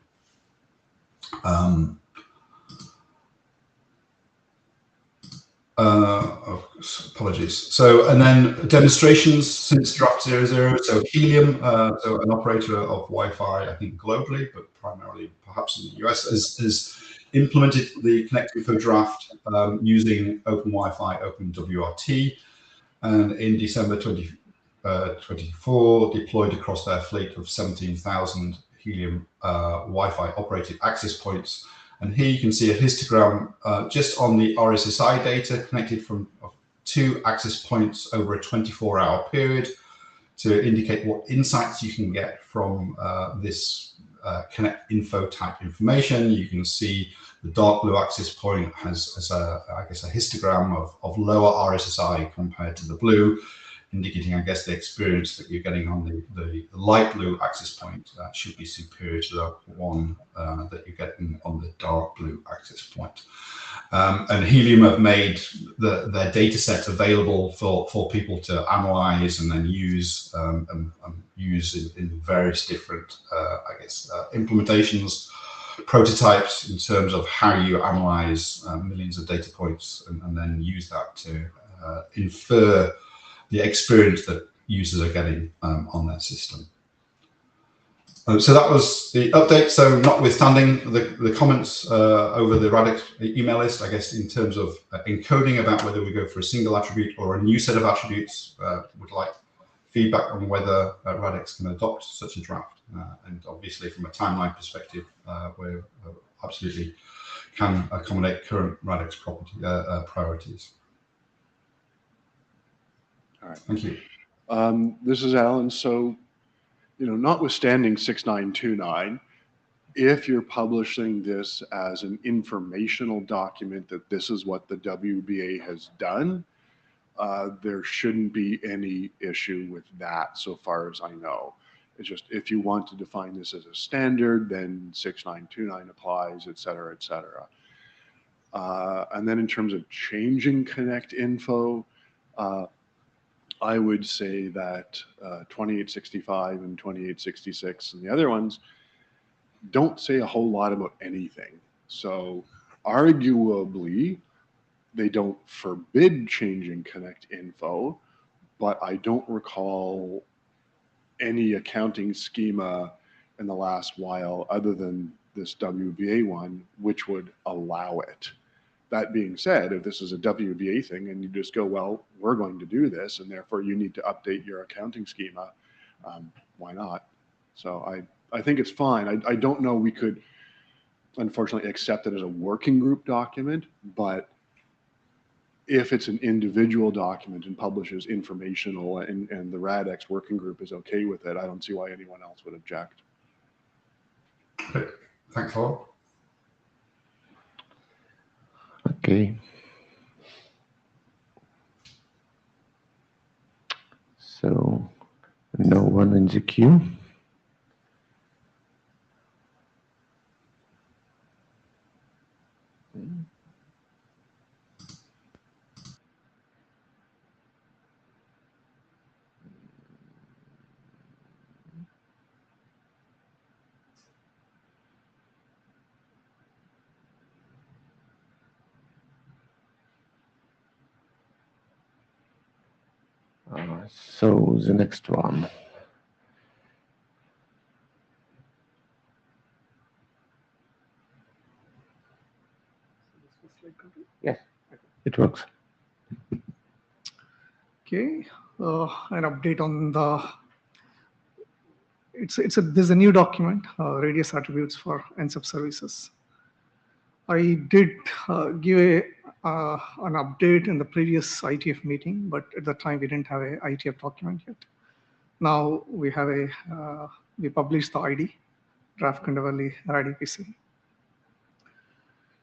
Apologies. So, and then demonstrations since draft 00. So Helium, so an operator of Wi-Fi, I think globally, but primarily perhaps in the US, has implemented the Connect Info draft using Open Wi-Fi, Open WRT, and in December 2024 deployed across their fleet of 17,000 Helium Wi-Fi operated access points. And here you can see a histogram just on the RSSI data connected from 2 access points over a 24-hour period to indicate what insights you can get from this Connect Info type information. You can see the dark blue access point has I guess, a histogram of lower RSSI compared to the blue, indicating, I guess, the experience that you're getting on the light blue access point should be superior to the one that you're getting on the dark blue access point. And Helium have made their data set available for people to analyze and then use use in various different, I guess, implementations. prototypes in terms of how you analyze millions of data points and then use that to infer the experience that users are getting on their system. So that was the update. So notwithstanding the comments over the RADEXT email list, I guess in terms of encoding about whether we go for a single attribute or a new set of attributes, would like feedback on whether RADEXT can adopt such a draft. And obviously from a timeline perspective, we absolutely can accommodate current RADEXT priorities. All right. Thank you. This is Alan. So, notwithstanding 6929, if you're publishing this as an informational document that this is what the WBA has done, there shouldn't be any issue with that so far as I know. It's just if you want to define this as a standard, then 6929 applies, et cetera, et cetera. And then in terms of changing connect info, I would say that 2865 and 2866 and the other ones don't say a whole lot about anything. So arguably, they don't forbid changing connect info, but I don't recall any accounting schema in the last while other than this WBA one, which would allow it. That being said, if this is a WBA thing and you just go, well, we're going to do this and therefore you need to update your accounting schema, why not? So I think it's fine. I don't know we could unfortunately accept it as a working group document, but if it's an individual document and publishes informational and the RADEXT working group is okay with it, I don't see why anyone else would object. Okay. Thanks, Paul. Okay. So no one in the queue. So the next one. Yes, it works. Okay, an update on the. There's a new document, radius attributes for NSEP services. I did give an update in the previous IETF meeting, but at the time we didn't have a IETF document yet. Now we have we published the ID, draft Kundavali RADPC.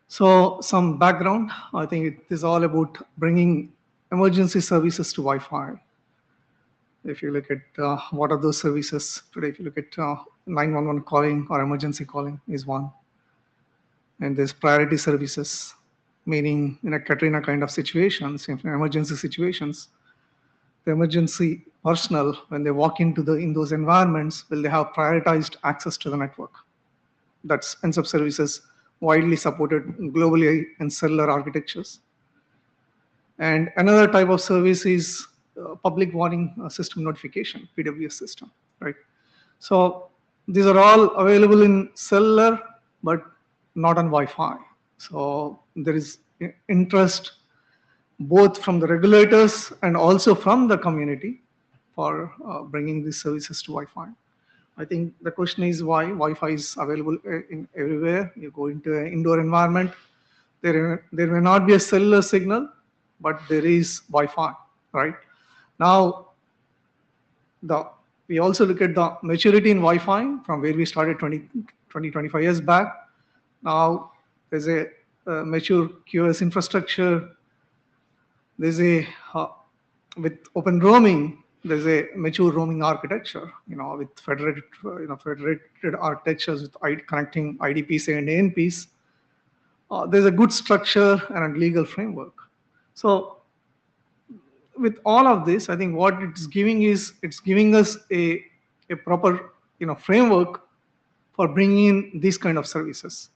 So some background, I think it is all about bringing emergency services to Wi-Fi. If you look at what are those services today, if you look at 911 calling or emergency calling is one. And there's priority services, meaning in a Katrina kind of situations, in emergency situations, the emergency personnel, when they walk into in those environments, will they have prioritized access to the network? That's NSEP services widely supported globally in cellular architectures. And another type of service is public warning system notification, PWS system, right? So these are all available in cellular, but not on Wi-Fi. So there is interest both from the regulators and also from the community for bringing these services to Wi-Fi. I think the question is why Wi-Fi is available in everywhere. You go into an indoor environment, there may not be a cellular signal, but there is Wi-Fi, right? Now, we also look at the maturity in Wi-Fi from where we started 25 years back. Now, there's a mature QoS infrastructure. There's with open roaming, there's a mature roaming architecture, with federated architectures with connecting IDPs and ANPs. There's a good structure and a legal framework. So with all of this, I think what it's giving us a proper framework for bringing in these kind of services.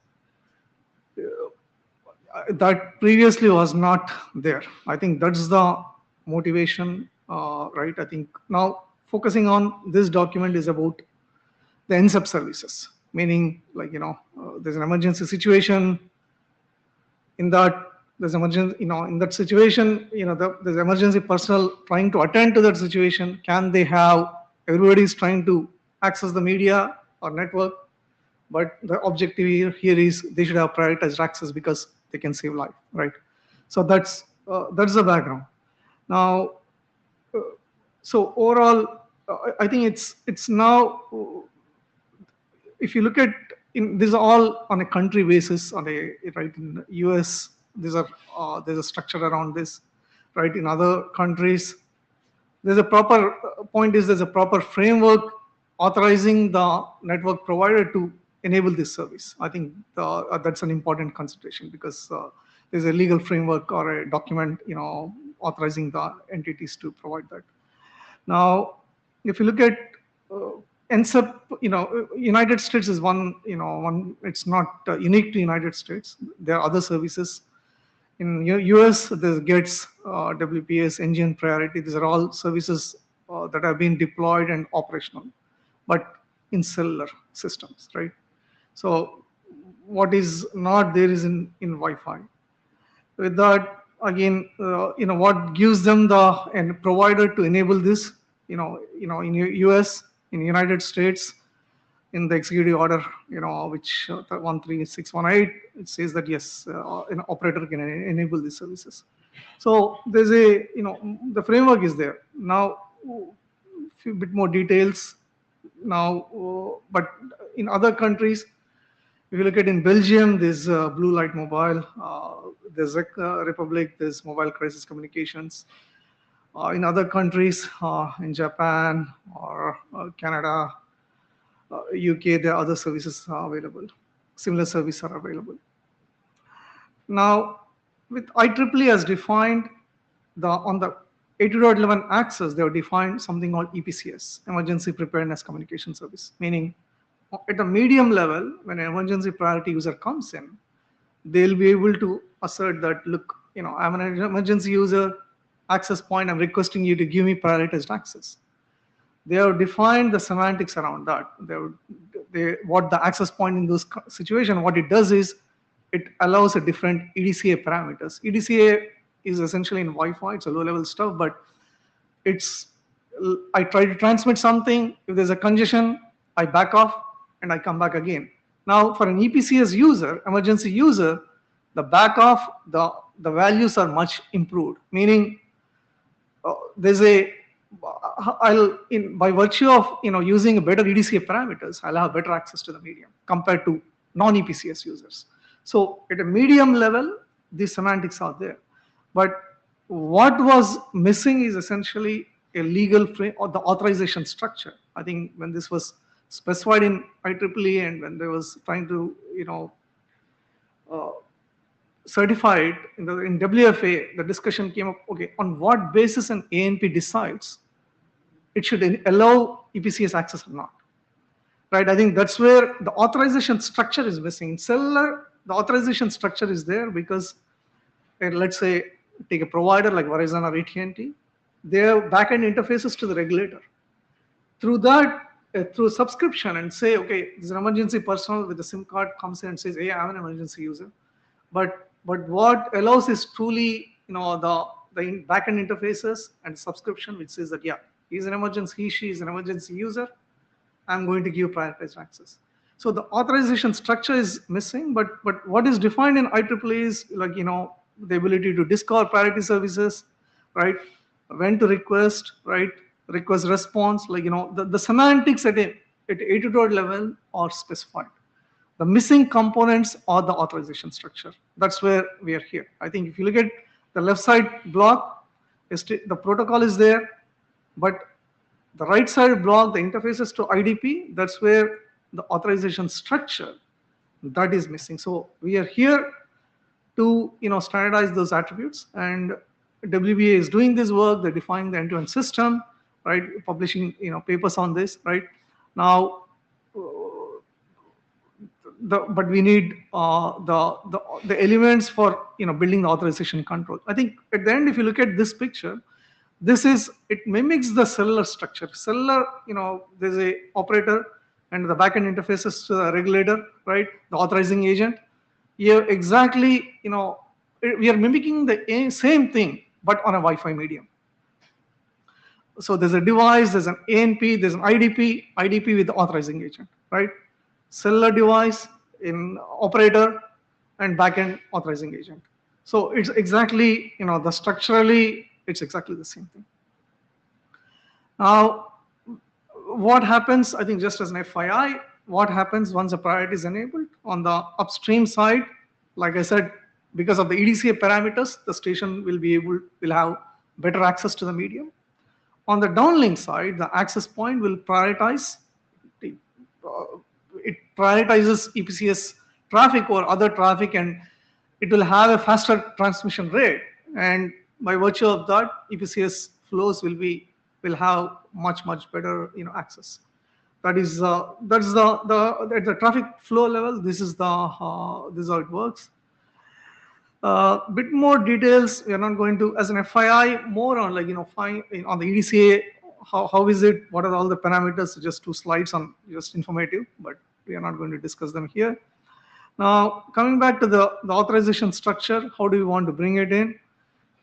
That previously was not there. I think that's the motivation, right? I think now focusing on this document is about the NSEP services, meaning like, there's an emergency situation. In that, there's emergency, in that situation, there's emergency personnel trying to attend to that situation. Can they have, everybody's trying to access the media or network, but the objective here is they should have prioritized access because they can save life, right? So that's the background. Now, so overall, I think it's now, if you look at, these are all on a country basis, right? In the US, there's a structure around this, right? In other countries, there's a proper there's a proper framework authorizing the network provider to enable this service. I think that's an important consideration because there's a legal framework or a document, authorizing the entities to provide that. Now, if you look at NSEP, United States is one, it's not unique to United States. There are other services. In US, there's GETS, WPS, NGN Priority. These are all services that have been deployed and operational, but in cellular systems, right? So what is not there is in Wi-Fi. With that, again, what gives them the provider to enable this, in US, in United States, in the executive order, which 13618, it says that yes, an operator can enable these services. So there's a, the framework is there. Now, a few bit more details now, but in other countries, if you look at in Belgium, there's Blue Light Mobile, there's Republic, there's Mobile Crisis Communications. In other countries, in Japan or Canada, UK, there are other services available. Similar services are available. Now, with IEEE as defined, on the 82.11 access, they have defined something called EPCS, Emergency Preparedness Communication Service, meaning at a medium level, when an emergency priority user comes in, they'll be able to assert that, look, I'm an emergency user, access point, I'm requesting you to give me prioritized access. They have defined the semantics around that. What the access point in those situations, what it does is, it allows a different EDCA parameters. EDCA is essentially in Wi-Fi, it's a low-level stuff, but I try to transmit something, if there's a congestion, I back off, and I come back again. Now, for an EPCS user, emergency user, the back off, the values are much improved, meaning there's a, by virtue of using better EDCA parameters, I'll have better access to the medium compared to non-EPCS users. So at a medium level, these semantics are there. But what was missing is essentially a legal frame or the authorization structure. I think when this was specified in IEEE and when they was trying to certify it in WFA, the discussion came up, okay, on what basis an ANP decides it should allow EPCS access or not, right? I think that's where the authorization structure is missing. In cellular, the authorization structure is there because, let's say, take a provider like Verizon or AT&T, they have backend interfaces to the regulator. Through that, through subscription and say, okay, there's an emergency personnel with a SIM card comes in and says, hey, I'm an emergency user. But what allows is truly, the backend interfaces and subscription, which says that, yeah, he's an emergency, she is an emergency user. I'm going to give prioritized access. So the authorization structure is missing, but what is defined in IEEE is like, the ability to discover priority services, right? When to request, right? Request response, like, the semantics at 82 level are specified. The missing components are the authorization structure. That's where we are here. I think if you look at the left side block, the protocol is there, but the right side block, the interfaces to IDP, that's where the authorization structure, that is missing. So we are here to standardize those attributes, and WBA is doing this work. They're defining the end-to-end system, right? Publishing papers on this, right? Now, but we need the elements for building the authorization control. I think at the end, if you look at this picture, it mimics the cellular structure. Cellular, there's a operator and the backend interfaces to the regulator, right? The authorizing agent. Here exactly, we are mimicking the same thing, but on a Wi-Fi medium. So there's a device, there's an ANP, there's an IDP with the authorizing agent, right? Cellular device in operator and backend authorizing agent. So it's exactly, structurally, it's exactly the same thing. Now, what happens, I think just as an FYI, what happens once a priority is enabled? On the upstream side, like I said, because of the EDCA parameters, the station will have better access to the medium. On the downlink side, the access point will prioritize, it prioritizes EPCS traffic or other traffic, and it will have a faster transmission rate. And by virtue of that, EPCS flows will have much better access. That is at the traffic flow level. This is how it works. Bit more details. We are not going to, as an FYI, more on on the EDCA. How is it? What are all the parameters? Just 2 slides on just informative, but we are not going to discuss them here. Now, coming back to the authorization structure, how do we want to bring it in?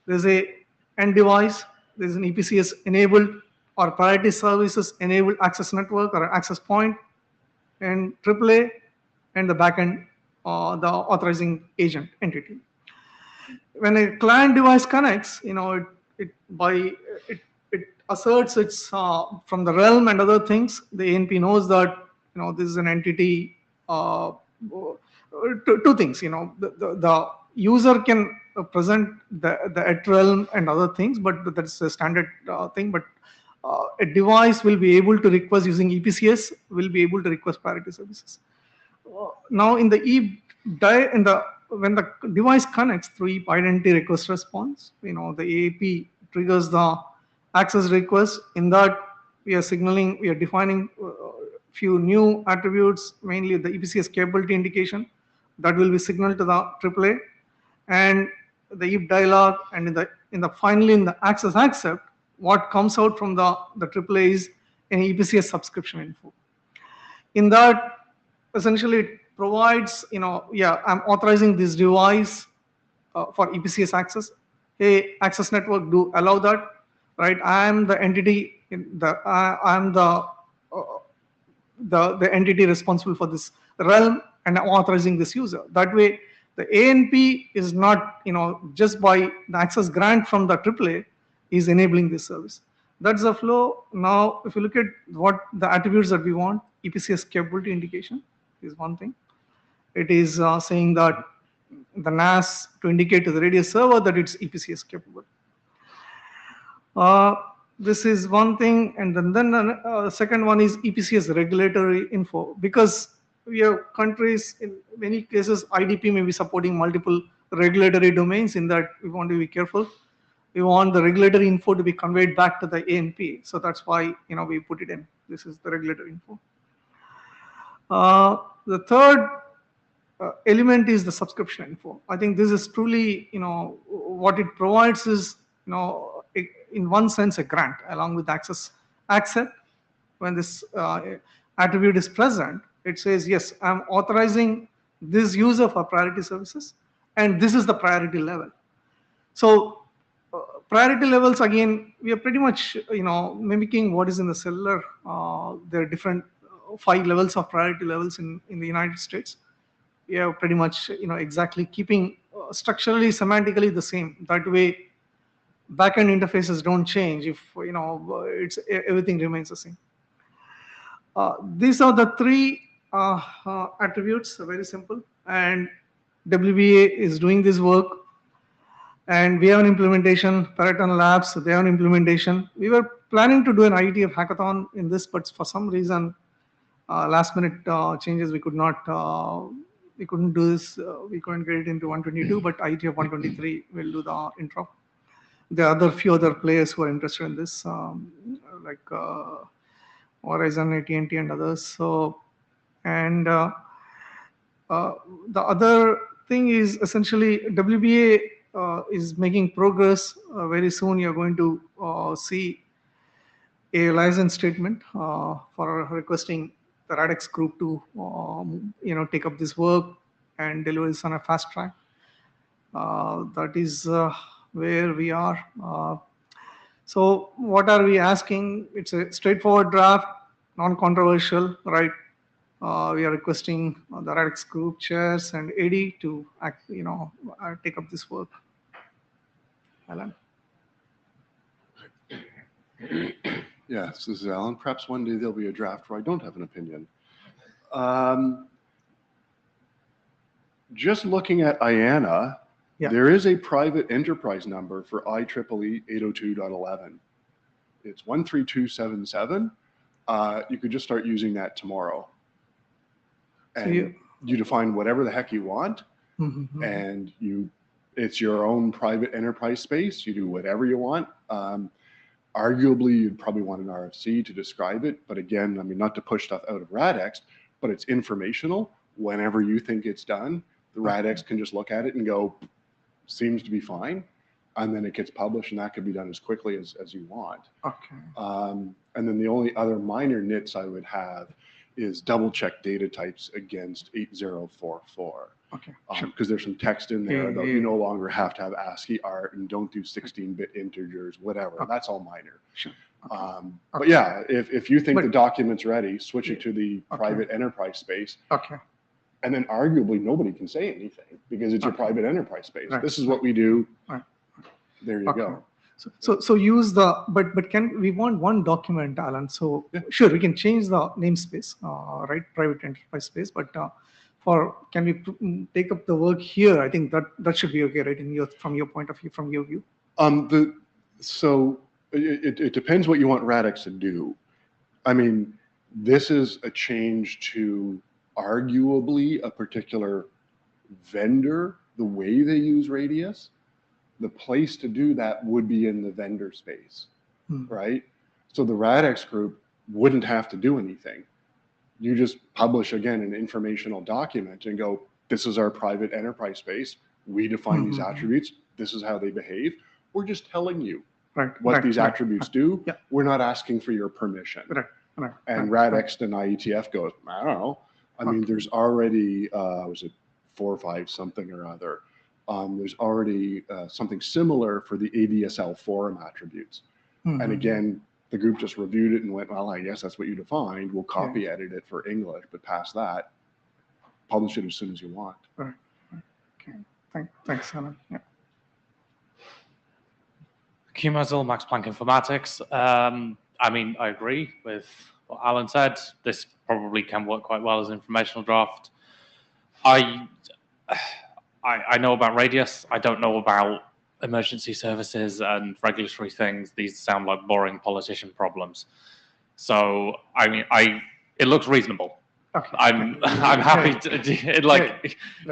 There's a end device. There's an EPCS enabled or priority services enabled access network or access point, and AAA, and the backend, the authorizing agent entity. When a client device connects, it asserts it's from the realm and other things. The ANP knows that this is an entity. Two things, the user can present the at realm and other things, but that's a standard thing. But a device will be able to request using EPCS, will be able to request priority services. Now in the when the device connects through EAP identity request response, the AAP triggers the access request. In that, we are defining few new attributes, mainly the EPCS capability indication that will be signaled to the AAA, and the EAP dialog, and finally in the access accept, what comes out from the AAA is an EPCS subscription info. In that, essentially it provides, I'm authorizing this device for EPCS access. Hey, access network, do allow that, right? I am the entity, I'm the entity responsible for this realm, and I'm authorizing this user. That way, the ANP is not, just by the access grant from the AAA is enabling this service. That's the flow. Now, if you look at what the attributes that we want, EPCS capability indication is one thing. It is saying that the NAS to indicate to the radius server that it's EPCS capable. This is one thing, and then the second one is EPCS regulatory info, because we have countries, in many cases IDP may be supporting multiple regulatory domains. In that, we want to be careful. We want the regulatory info to be conveyed back to the ANP, so that's why we put it in. This is the regulatory info. The third element is the subscription info. I think this is truly, what it provides is, in one sense, a grant along with access accept. When this attribute is present, it says, yes, I'm authorizing this user for priority services, and this is the priority level. So priority levels, again, we are pretty much, mimicking what is in the cellular. There are different 5 levels of priority levels in the United States. We are pretty much, exactly keeping structurally, semantically the same. That way, backend interfaces don't change if, everything remains the same. These are the 3 attributes, very simple. And WBA is doing this work. And we have an implementation, Paraton Labs, they have an implementation. We were planning to do an IETF hackathon in this, but for some reason, last minute changes, we couldn't do this. We couldn't get it into 122, but IETF 123 will do the intro. There are few other players who are interested in this, like Verizon, AT&T, and others. So, and The other thing is essentially WBA is making progress. Very soon you're going to see a license statement for requesting the RADEXT group to take up this work and deliver this on a fast track. That is where we are. So what are we asking? It's a straightforward draft, non-controversial, right? We are requesting the RADEXT group chairs and AD to take up this work. Alan? Yes, this is Alan. Perhaps one day there'll be a draft where I don't have an opinion. Just looking at IANA, there is a private enterprise number for IEEE 802.11. It's 13277. You could just start using that tomorrow. And you define whatever the heck you want, and it's your own private enterprise space. You do whatever you want. Arguably, you'd probably want an RFC to describe it. But again, I mean, not to push stuff out of RADEXT, but it's informational. Whenever you think it's done, the RADEXT can just look at it and go, seems to be fine. And then it gets published, and that could be done as quickly as you want. Okay. And then the only other minor nits I would have is double check data types against 8044. Okay. Because there's some text in there about you no longer have to have ASCII art and don't do 16-bit integers, whatever. That's all minor. Sure. But yeah, if you think the document's ready, switch it to the private enterprise space. Okay. And then arguably nobody can say anything because it's your private enterprise space. Right. This is what we do. Right. There you go. So use the, but we want one document, Alan. So sure, we can change the namespace, right? Private enterprise space, but can we take up the work here? I think that should be okay, right? From your point of view, from your view. So it depends what you want RADEXT to do. I mean, this is a change to arguably a particular vendor, the way they use Radius. The place to do that would be in the vendor space, right? So the RADEXT group wouldn't have to do anything. You just publish, again, an informational document and go, this is our private enterprise space. We define these attributes. This is how they behave. We're just telling you what these attributes do. Yeah. We're not asking for your permission. And RADEXT and IETF goes, I don't know. I mean, there's already, was it 4 or 5 something or other? There's already something similar for the ADSL forum attributes. And again, the group just reviewed it and went, well, I guess that's what you defined. We'll copy edit it for English, but past that, publish it as soon as you want. Right. Okay. Thanks, Alan. Yeah. Kumazil, Max Planck Informatics. I mean, I agree with what Alan said. This probably can work quite well as an informational draft. I know about Radius. I don't know about emergency services and regulatory things. These sound like boring politician problems. So, I mean, it looks reasonable. Okay. I'm happy to,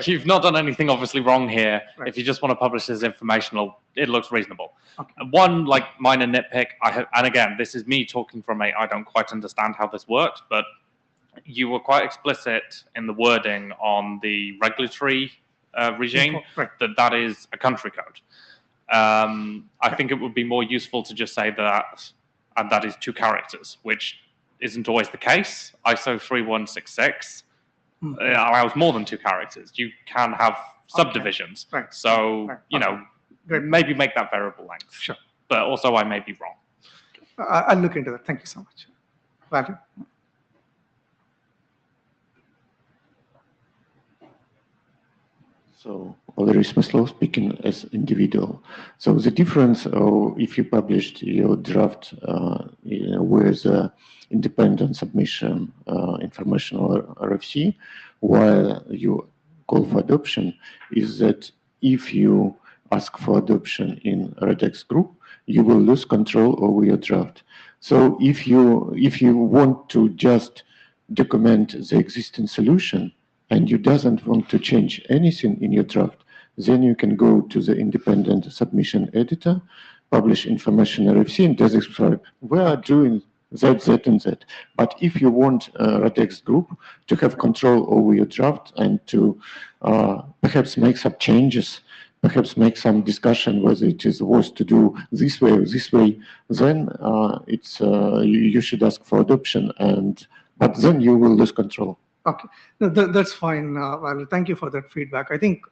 you've not done anything obviously wrong here. Right. If you just want to publish this informational, it looks reasonable. Okay. One minor nitpick, and again, this is me talking from I don't quite understand how this works, but you were quite explicit in the wording on the regulatory regime that is a country code. I think it would be more useful to just say that, and that is 2 characters, which isn't always the case. ISO 3166 allows more than 2 characters. You can have subdivisions. Right. So, maybe make that variable length. Sure. But also I may be wrong. I'll look into that. Thank you so much. Value. So Valery Smyslov speaking as individual. So the difference, if you published your draft with independent submission informational RFC, while you call for adoption, is that if you ask for adoption in RADEXT group, you will lose control over your draft. So if you want to just document the existing solution, and you doesn't want to change anything in your draft, then you can go to the independent submission editor, publish information RFC, and describe, we are doing Z, and Z. But if you want RADEXT group to have control over your draft and to perhaps make some changes, perhaps make some discussion whether it is worth to do this way or this way, then you should ask for adoption, but then you will lose control. Okay, no, that's fine. Well, thank you for that feedback. I think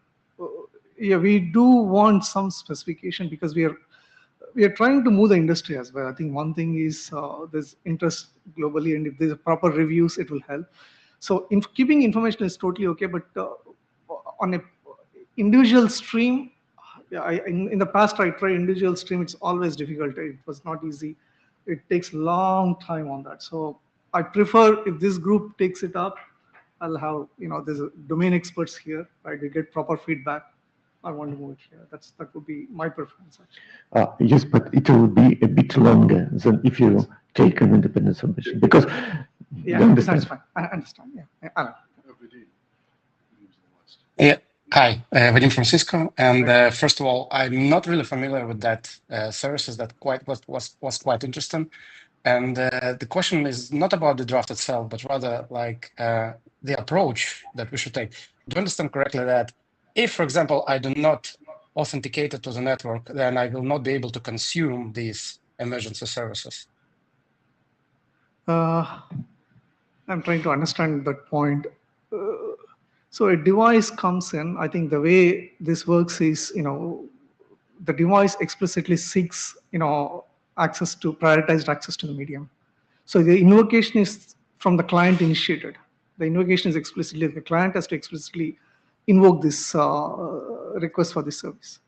yeah, we do want some specification because we are trying to move the industry as well. I think one thing is there's interest globally, and if there's proper reviews, it will help. So keeping information is totally okay, but on a individual stream, in the past I tried individual stream. It's always difficult. It was not easy. It takes long time on that. So I prefer if this group takes it up, I'll have, there's domain experts here, right? We get proper feedback. I want to move it here. That would be my preference, actually. Yes, but it will be a bit longer than if you take an independent submission, because that's fine. I understand. Yeah, Alan. Yeah. Hi, Vadim from Cisco. And first of all, I'm not really familiar with that services. That was quite interesting. And the question is not about the draft itself, but rather like the approach that we should take. Do you understand correctly that if, for example, I do not authenticate it to the network, then I will not be able to consume these emergency services? I'm trying to understand that point. So a device comes in. I think the way this works is, the device explicitly seeks, prioritized access to the medium. So the invocation is from the client initiated. The invocation is explicitly, the client has to explicitly invoke this request for this service.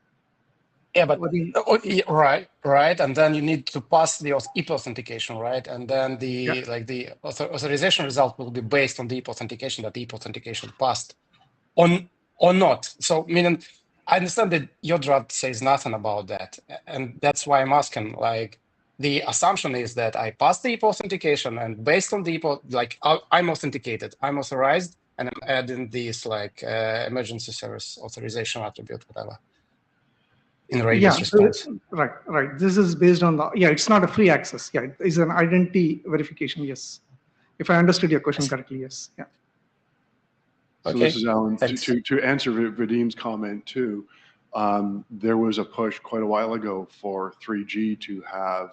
Yeah, but right, and then you need to pass the IP authentication, right? And then the authorization result will be based on the IP authentication that the IP authentication passed, or not. So, meaning, I understand that your draft says nothing about that, and that's why I'm asking. Like, the assumption is that I passed the IP authentication, and based on the IP, I'm authenticated, I'm authorized, and I'm adding this emergency service authorization attribute, whatever. In radius response. Right. This is based on it's not a free access. Yeah, it's an identity verification. Yes. If I understood your question correctly, yes. Yeah. So this is Alan. To answer Vadim's comment too, there was a push quite a while ago for 3G to have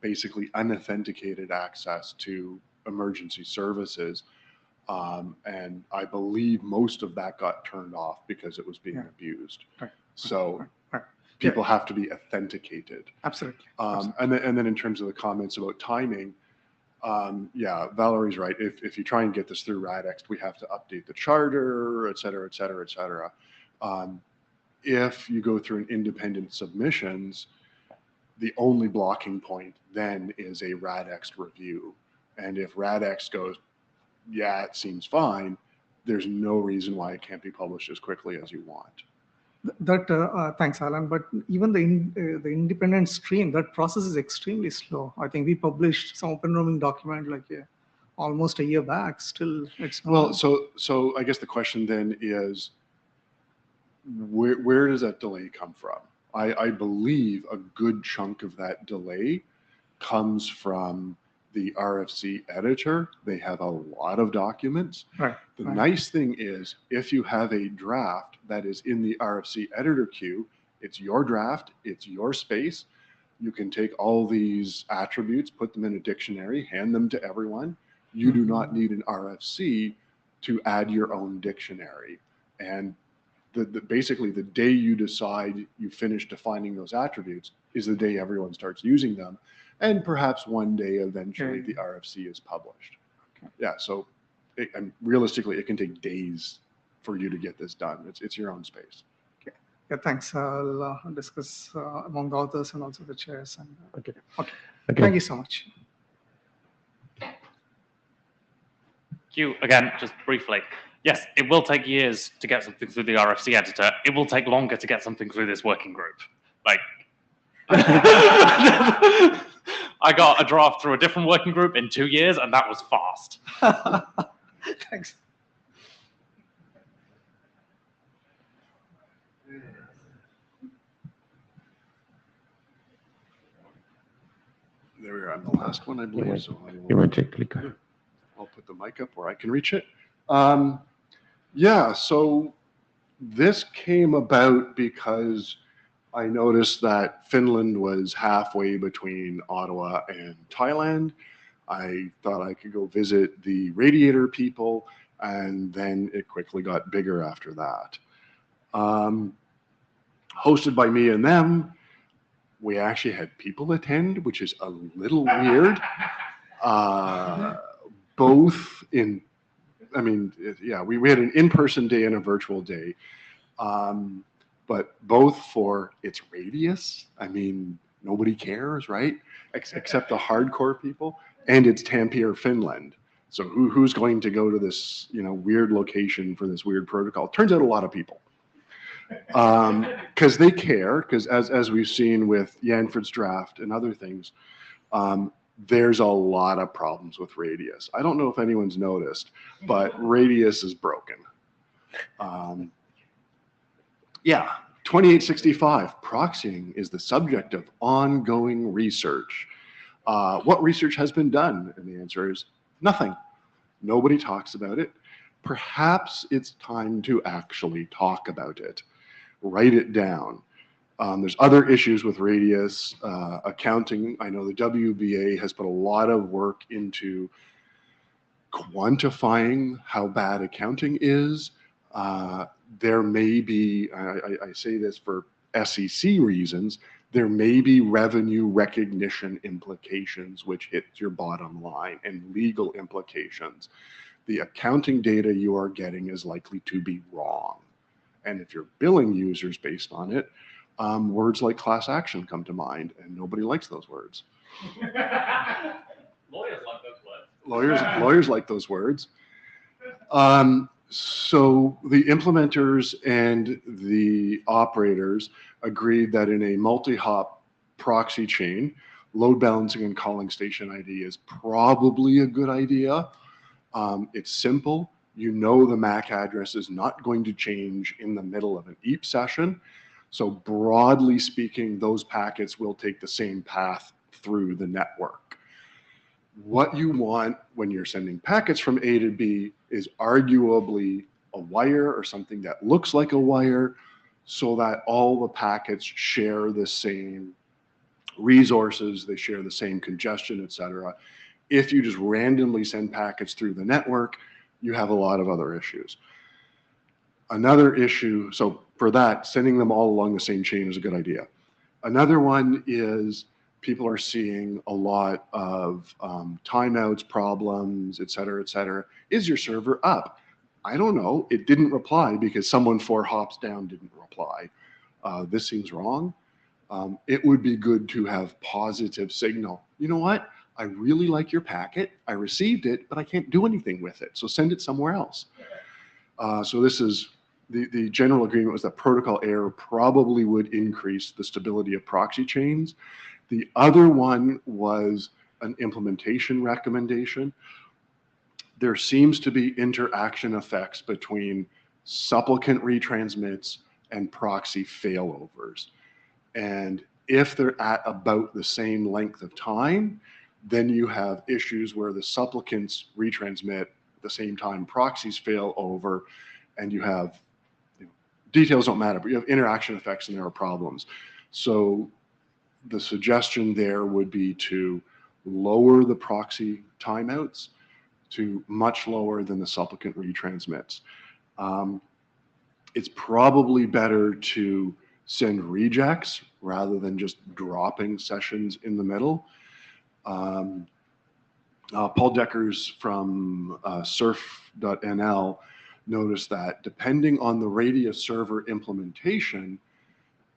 basically unauthenticated access to emergency services. And I believe most of that got turned off because it was being abused. So people have to be authenticated. Absolutely. And then in terms of the comments about timing, Valerie's right. If you try and get this through RADEXT, we have to update the charter, et cetera, et cetera, et cetera. If you go through an independent submissions, the only blocking point then is a RADEXT review. And if RADEXT goes, yeah, it seems fine, there's no reason why it can't be published as quickly as you want. Thanks, Alan. But even the independent stream, that process is extremely slow. I think we published some open roaming document almost a year back. Still, it's not. Well, so I guess the question then is, where does that delay come from? I believe a good chunk of that delay comes from the RFC editor. They have a lot of documents. The nice thing is, if you have a draft that is in the RFC editor queue, it's your draft, it's your space. You can take all these attributes, put them in a dictionary, hand them to everyone. You do not need an RFC to add your own dictionary. And basically the day you decide you finish defining those attributes is the day everyone starts using them. And perhaps one day, eventually, the RFC is published. Yeah, so realistically, it can take days for you to get this done. It's your own space. Okay. Yeah, thanks. I'll discuss among the authors and also the chairs. And, okay. Thank you so much. Q, again, just briefly. Yes, it will take years to get something through the RFC editor. It will take longer to get something through this working group. I got a draft through a different working group in 2 years, and that was fast. Thanks. There we are. I'm the last one, I believe. So you might take clicker. I'll put the mic up where I can reach it. Yeah, so this came about because I noticed that Finland was halfway between Ottawa and Thailand. I thought I could go visit the Radiator people, and then it quickly got bigger after that. Hosted by me and them, we actually had people attend, which is a little weird. Both in, I mean, yeah, we had an in-person day and a virtual day. But both for its radius, I mean, nobody cares, right? Except the hardcore people, and it's Tampere, Finland. So who's going to go to this, weird location for this weird protocol? Turns out a lot of people, because they care. Because as we've seen with Yanford's draft and other things, there's a lot of problems with radius. I don't know if anyone's noticed, but radius is broken. Yeah, 2865, proxying is the subject of ongoing research. What research has been done? And the answer is nothing. Nobody talks about it. Perhaps it's time to actually talk about it. Write it down. There's other issues with radius, accounting. I know the WBA has put a lot of work into quantifying how bad accounting is. There may be, I say this for SEC reasons, there may be revenue recognition implications which hit your bottom line and legal implications. The accounting data you are getting is likely to be wrong. And if you're billing users based on it, words like class action come to mind, and nobody likes those words. Lawyers like those words. Lawyers like those words. So the implementers and the operators agreed that in a multi-hop proxy chain, load balancing and calling station ID is probably a good idea. It's simple. You know the MAC address is not going to change in the middle of an EAP session. So broadly speaking, those packets will take the same path through the network. What you want when you're sending packets from A to B is arguably a wire or something that looks like a wire, so that all the packets share the same resources, they share the same congestion, etc. If you just randomly send packets through the network, you have a lot of other issues. Another issue, so for that, sending them all along the same chain is a good idea. Another one is people are seeing a lot of timeouts, problems, et cetera, Is your server up? I don't know. It didn't reply because someone 4 hops down didn't reply. This seems wrong. It would be good to have positive signal. You know what? I really like your packet. I received it, but I can't do anything with it. So send it somewhere else. So this is, the general agreement was that protocol error probably would increase the stability of proxy chains. The other one was an implementation recommendation. There seems to be interaction effects between supplicant retransmits and proxy failovers. And if they're at about the same length of time, then you have issues where the supplicants retransmit at the same time proxies fail over, and you have, details don't matter, but you have interaction effects and there are problems. So the suggestion there would be to lower the proxy timeouts to much lower than the supplicant retransmits. It's probably better to send rejects rather than just dropping sessions in the middle. Paul Deckers from surf.nl noticed that depending on the Radius server implementation,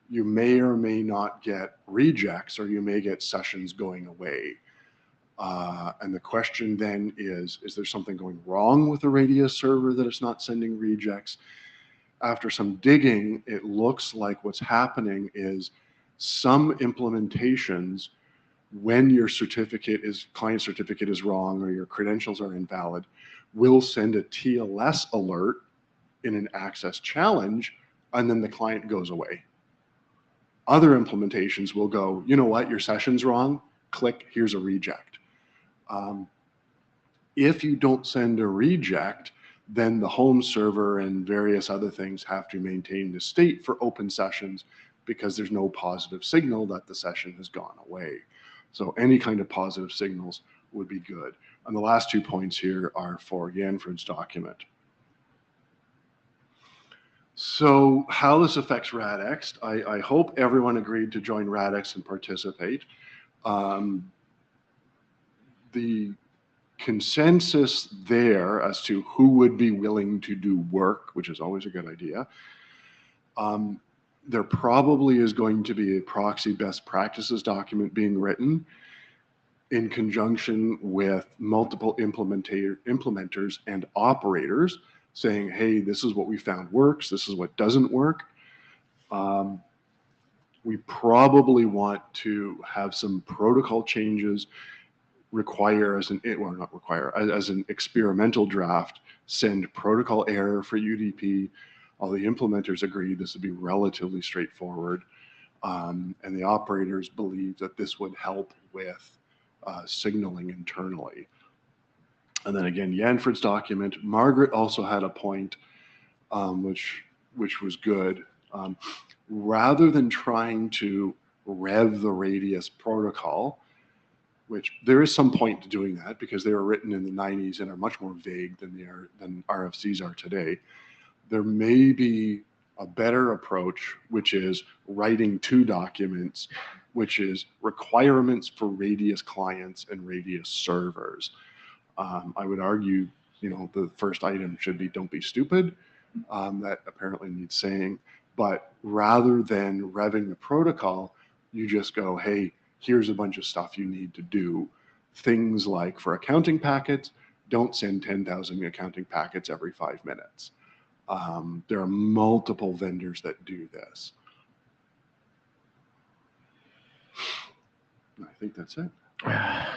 you may or may not get rejects, or you may get sessions going away. And the question then is there something going wrong with the Radius server that it's not sending rejects? After some digging, it looks like what's happening is some implementations, when your client certificate is wrong or your credentials are invalid, will send a TLS alert in an access challenge, and then the client goes away. Other implementations will go, you know what, your session's wrong, click, here's a reject. If you don't send a reject, then the home server and various other things have to maintain the state for open sessions because there's no positive signal that the session has gone away. So any kind of positive signals would be good. And the last 2 points here are for Yanford's document. So how this affects RADEXT, I hope everyone agreed to join RADEXT and participate. The consensus there as to who would be willing to do work, which is always a good idea. There probably is going to be a proxy best practices document being written in conjunction with multiple implementers and operators saying, hey, this is what we found works, this is what doesn't work. We probably want to have some protocol changes require as an, well, not require, as an experimental draft, send protocol error for UDP. All the implementers agree this would be relatively straightforward. And the operators believe that this would help with signaling internally. And then again, Yanford's document, Margaret also had a point which was good. Rather than trying to rev the radius protocol, which there is some point to doing that because they were written in the 90s and are much more vague than RFCs are today, there may be a better approach, which is writing 2 documents, which is requirements for radius clients and radius servers. I would argue, the first item should be don't be stupid. That apparently needs saying. But rather than revving the protocol, you just go, hey, here's a bunch of stuff you need to do. Things like for accounting packets, don't send 10,000 accounting packets every 5 minutes. There are multiple vendors that do this. I think that's it.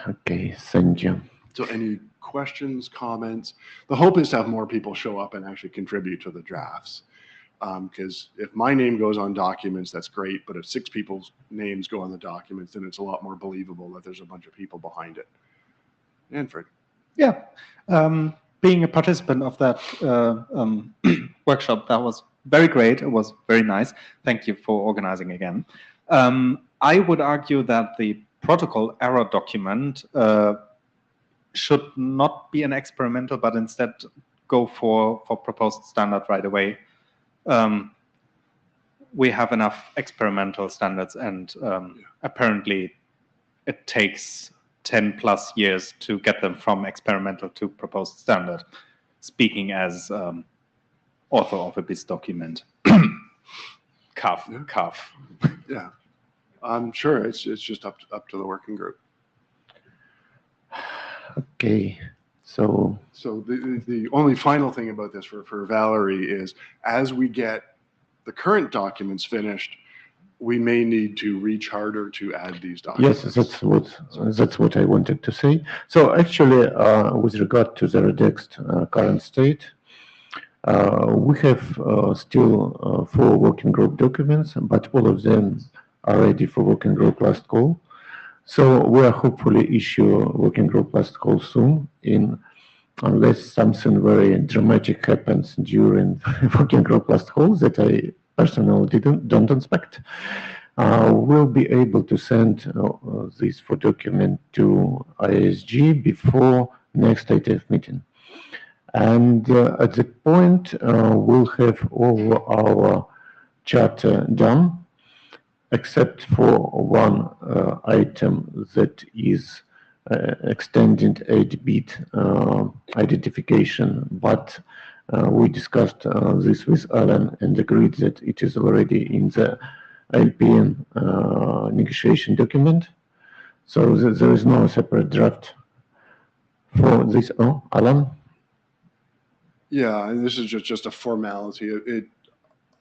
Okay, thank you. So any questions, comments? The hope is to have more people show up and actually contribute to the drafts. Because if my name goes on documents, that's great. But if 6 people's names go on the documents, then it's a lot more believable that there's a bunch of people behind it. Manfred. Yeah. Being a participant of that workshop, that was very great. It was very nice. Thank you for organizing again. I would argue that the protocol error document should not be an experimental, but instead go for proposed standard right away. We have enough experimental standards, and apparently it takes 10+ years to get them from experimental to proposed standard, speaking as author of a BIS document. Cough. Yeah, I'm sure it's just up to the working group. Okay, so the only final thing about this for Valerie is, as we get the current documents finished, we may need to recharter to add these documents. Yes, that's what I wanted to say. So actually, with regard to the RADEXT current state, we have still 4 working group documents, but all of them are ready for working group last call. So we are hopefully issue working group last call soon, unless something very dramatic happens during working group last call that I personally don't expect. We'll be able to send this for document to ISG before next IETF meeting. And at the point, we'll have all our charter done, except for one item that is extending 8-bit identification. But we discussed this with Alan and agreed that it is already in the LPN negotiation document. So there is no separate draft for this. Oh, Alan? Yeah, and this is just a formality.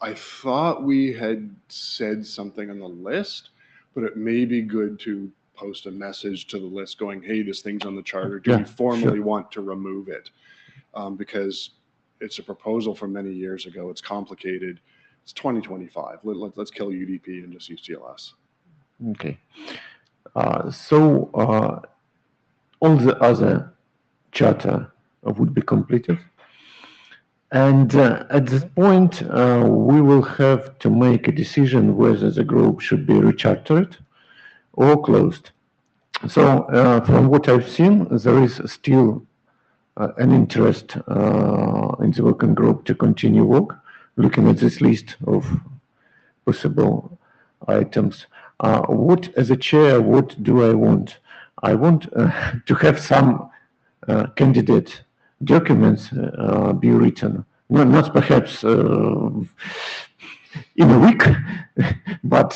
I thought we had said something on the list, but it may be good to post a message to the list going, hey, this thing's on the charter. Do we formally want to remove it? Because it's a proposal from many years ago. It's complicated. It's 2025. Let's kill UDP and just use TLS. Okay. So all the other charter would be completed. And at this point, we will have to make a decision whether the group should be rechartered or closed. So from what I've seen, there is still an interest in the working group to continue work, looking at this list of possible items. What, as a chair, what do I want? I want to have some candidate documents be written, not perhaps in a week, but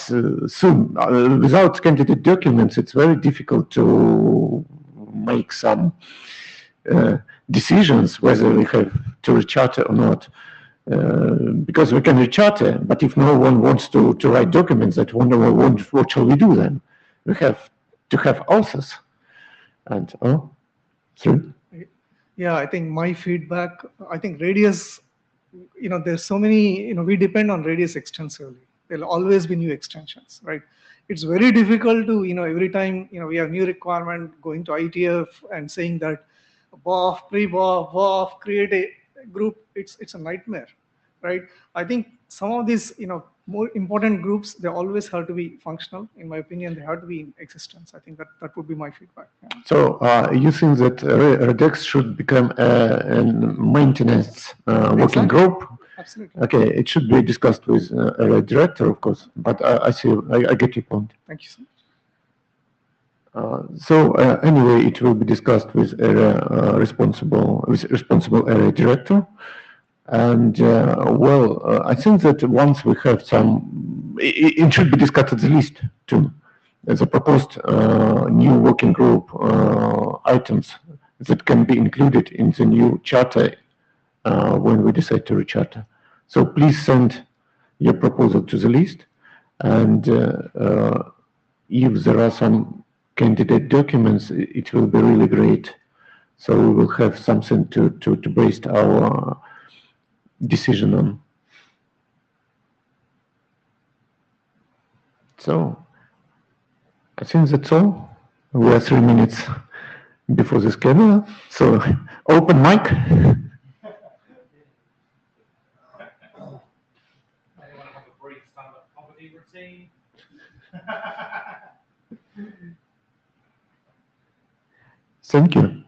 soon. Without candidate documents, it's very difficult to make some decisions whether we have to recharter or not. Because we can recharter, but if no one wants to write documents that one wants, what shall we do then? We have to have authors. And, through. Yeah, I think my feedback, I think Radius, there's so many, we depend on Radius extensively. There'll always be new extensions, right? It's very difficult to, every time, we have new requirement going to IETF and saying that BOF, pre-BOF, BOF, create a group, it's a nightmare, right? I think some of these, more important groups, they always have to be functional. In my opinion, they have to be in existence. I think that would be my feedback. Yeah. So you think that RADEXT should become a maintenance working group? Absolutely. Okay, it should be discussed with a director, of course, but I see, I get your point. Thank you so much. So anyway, it will be discussed with area responsible area director. And I think that once we have some, it should be discussed at the list too, as a proposed new working group items that can be included in the new charter when we decide to recharter. So please send your proposal to the list, and if there are some candidate documents, it will be really great. So we will have something to base our decision on. So I think that's all. We are 3 minutes before the schedule. So open mic. Thank you.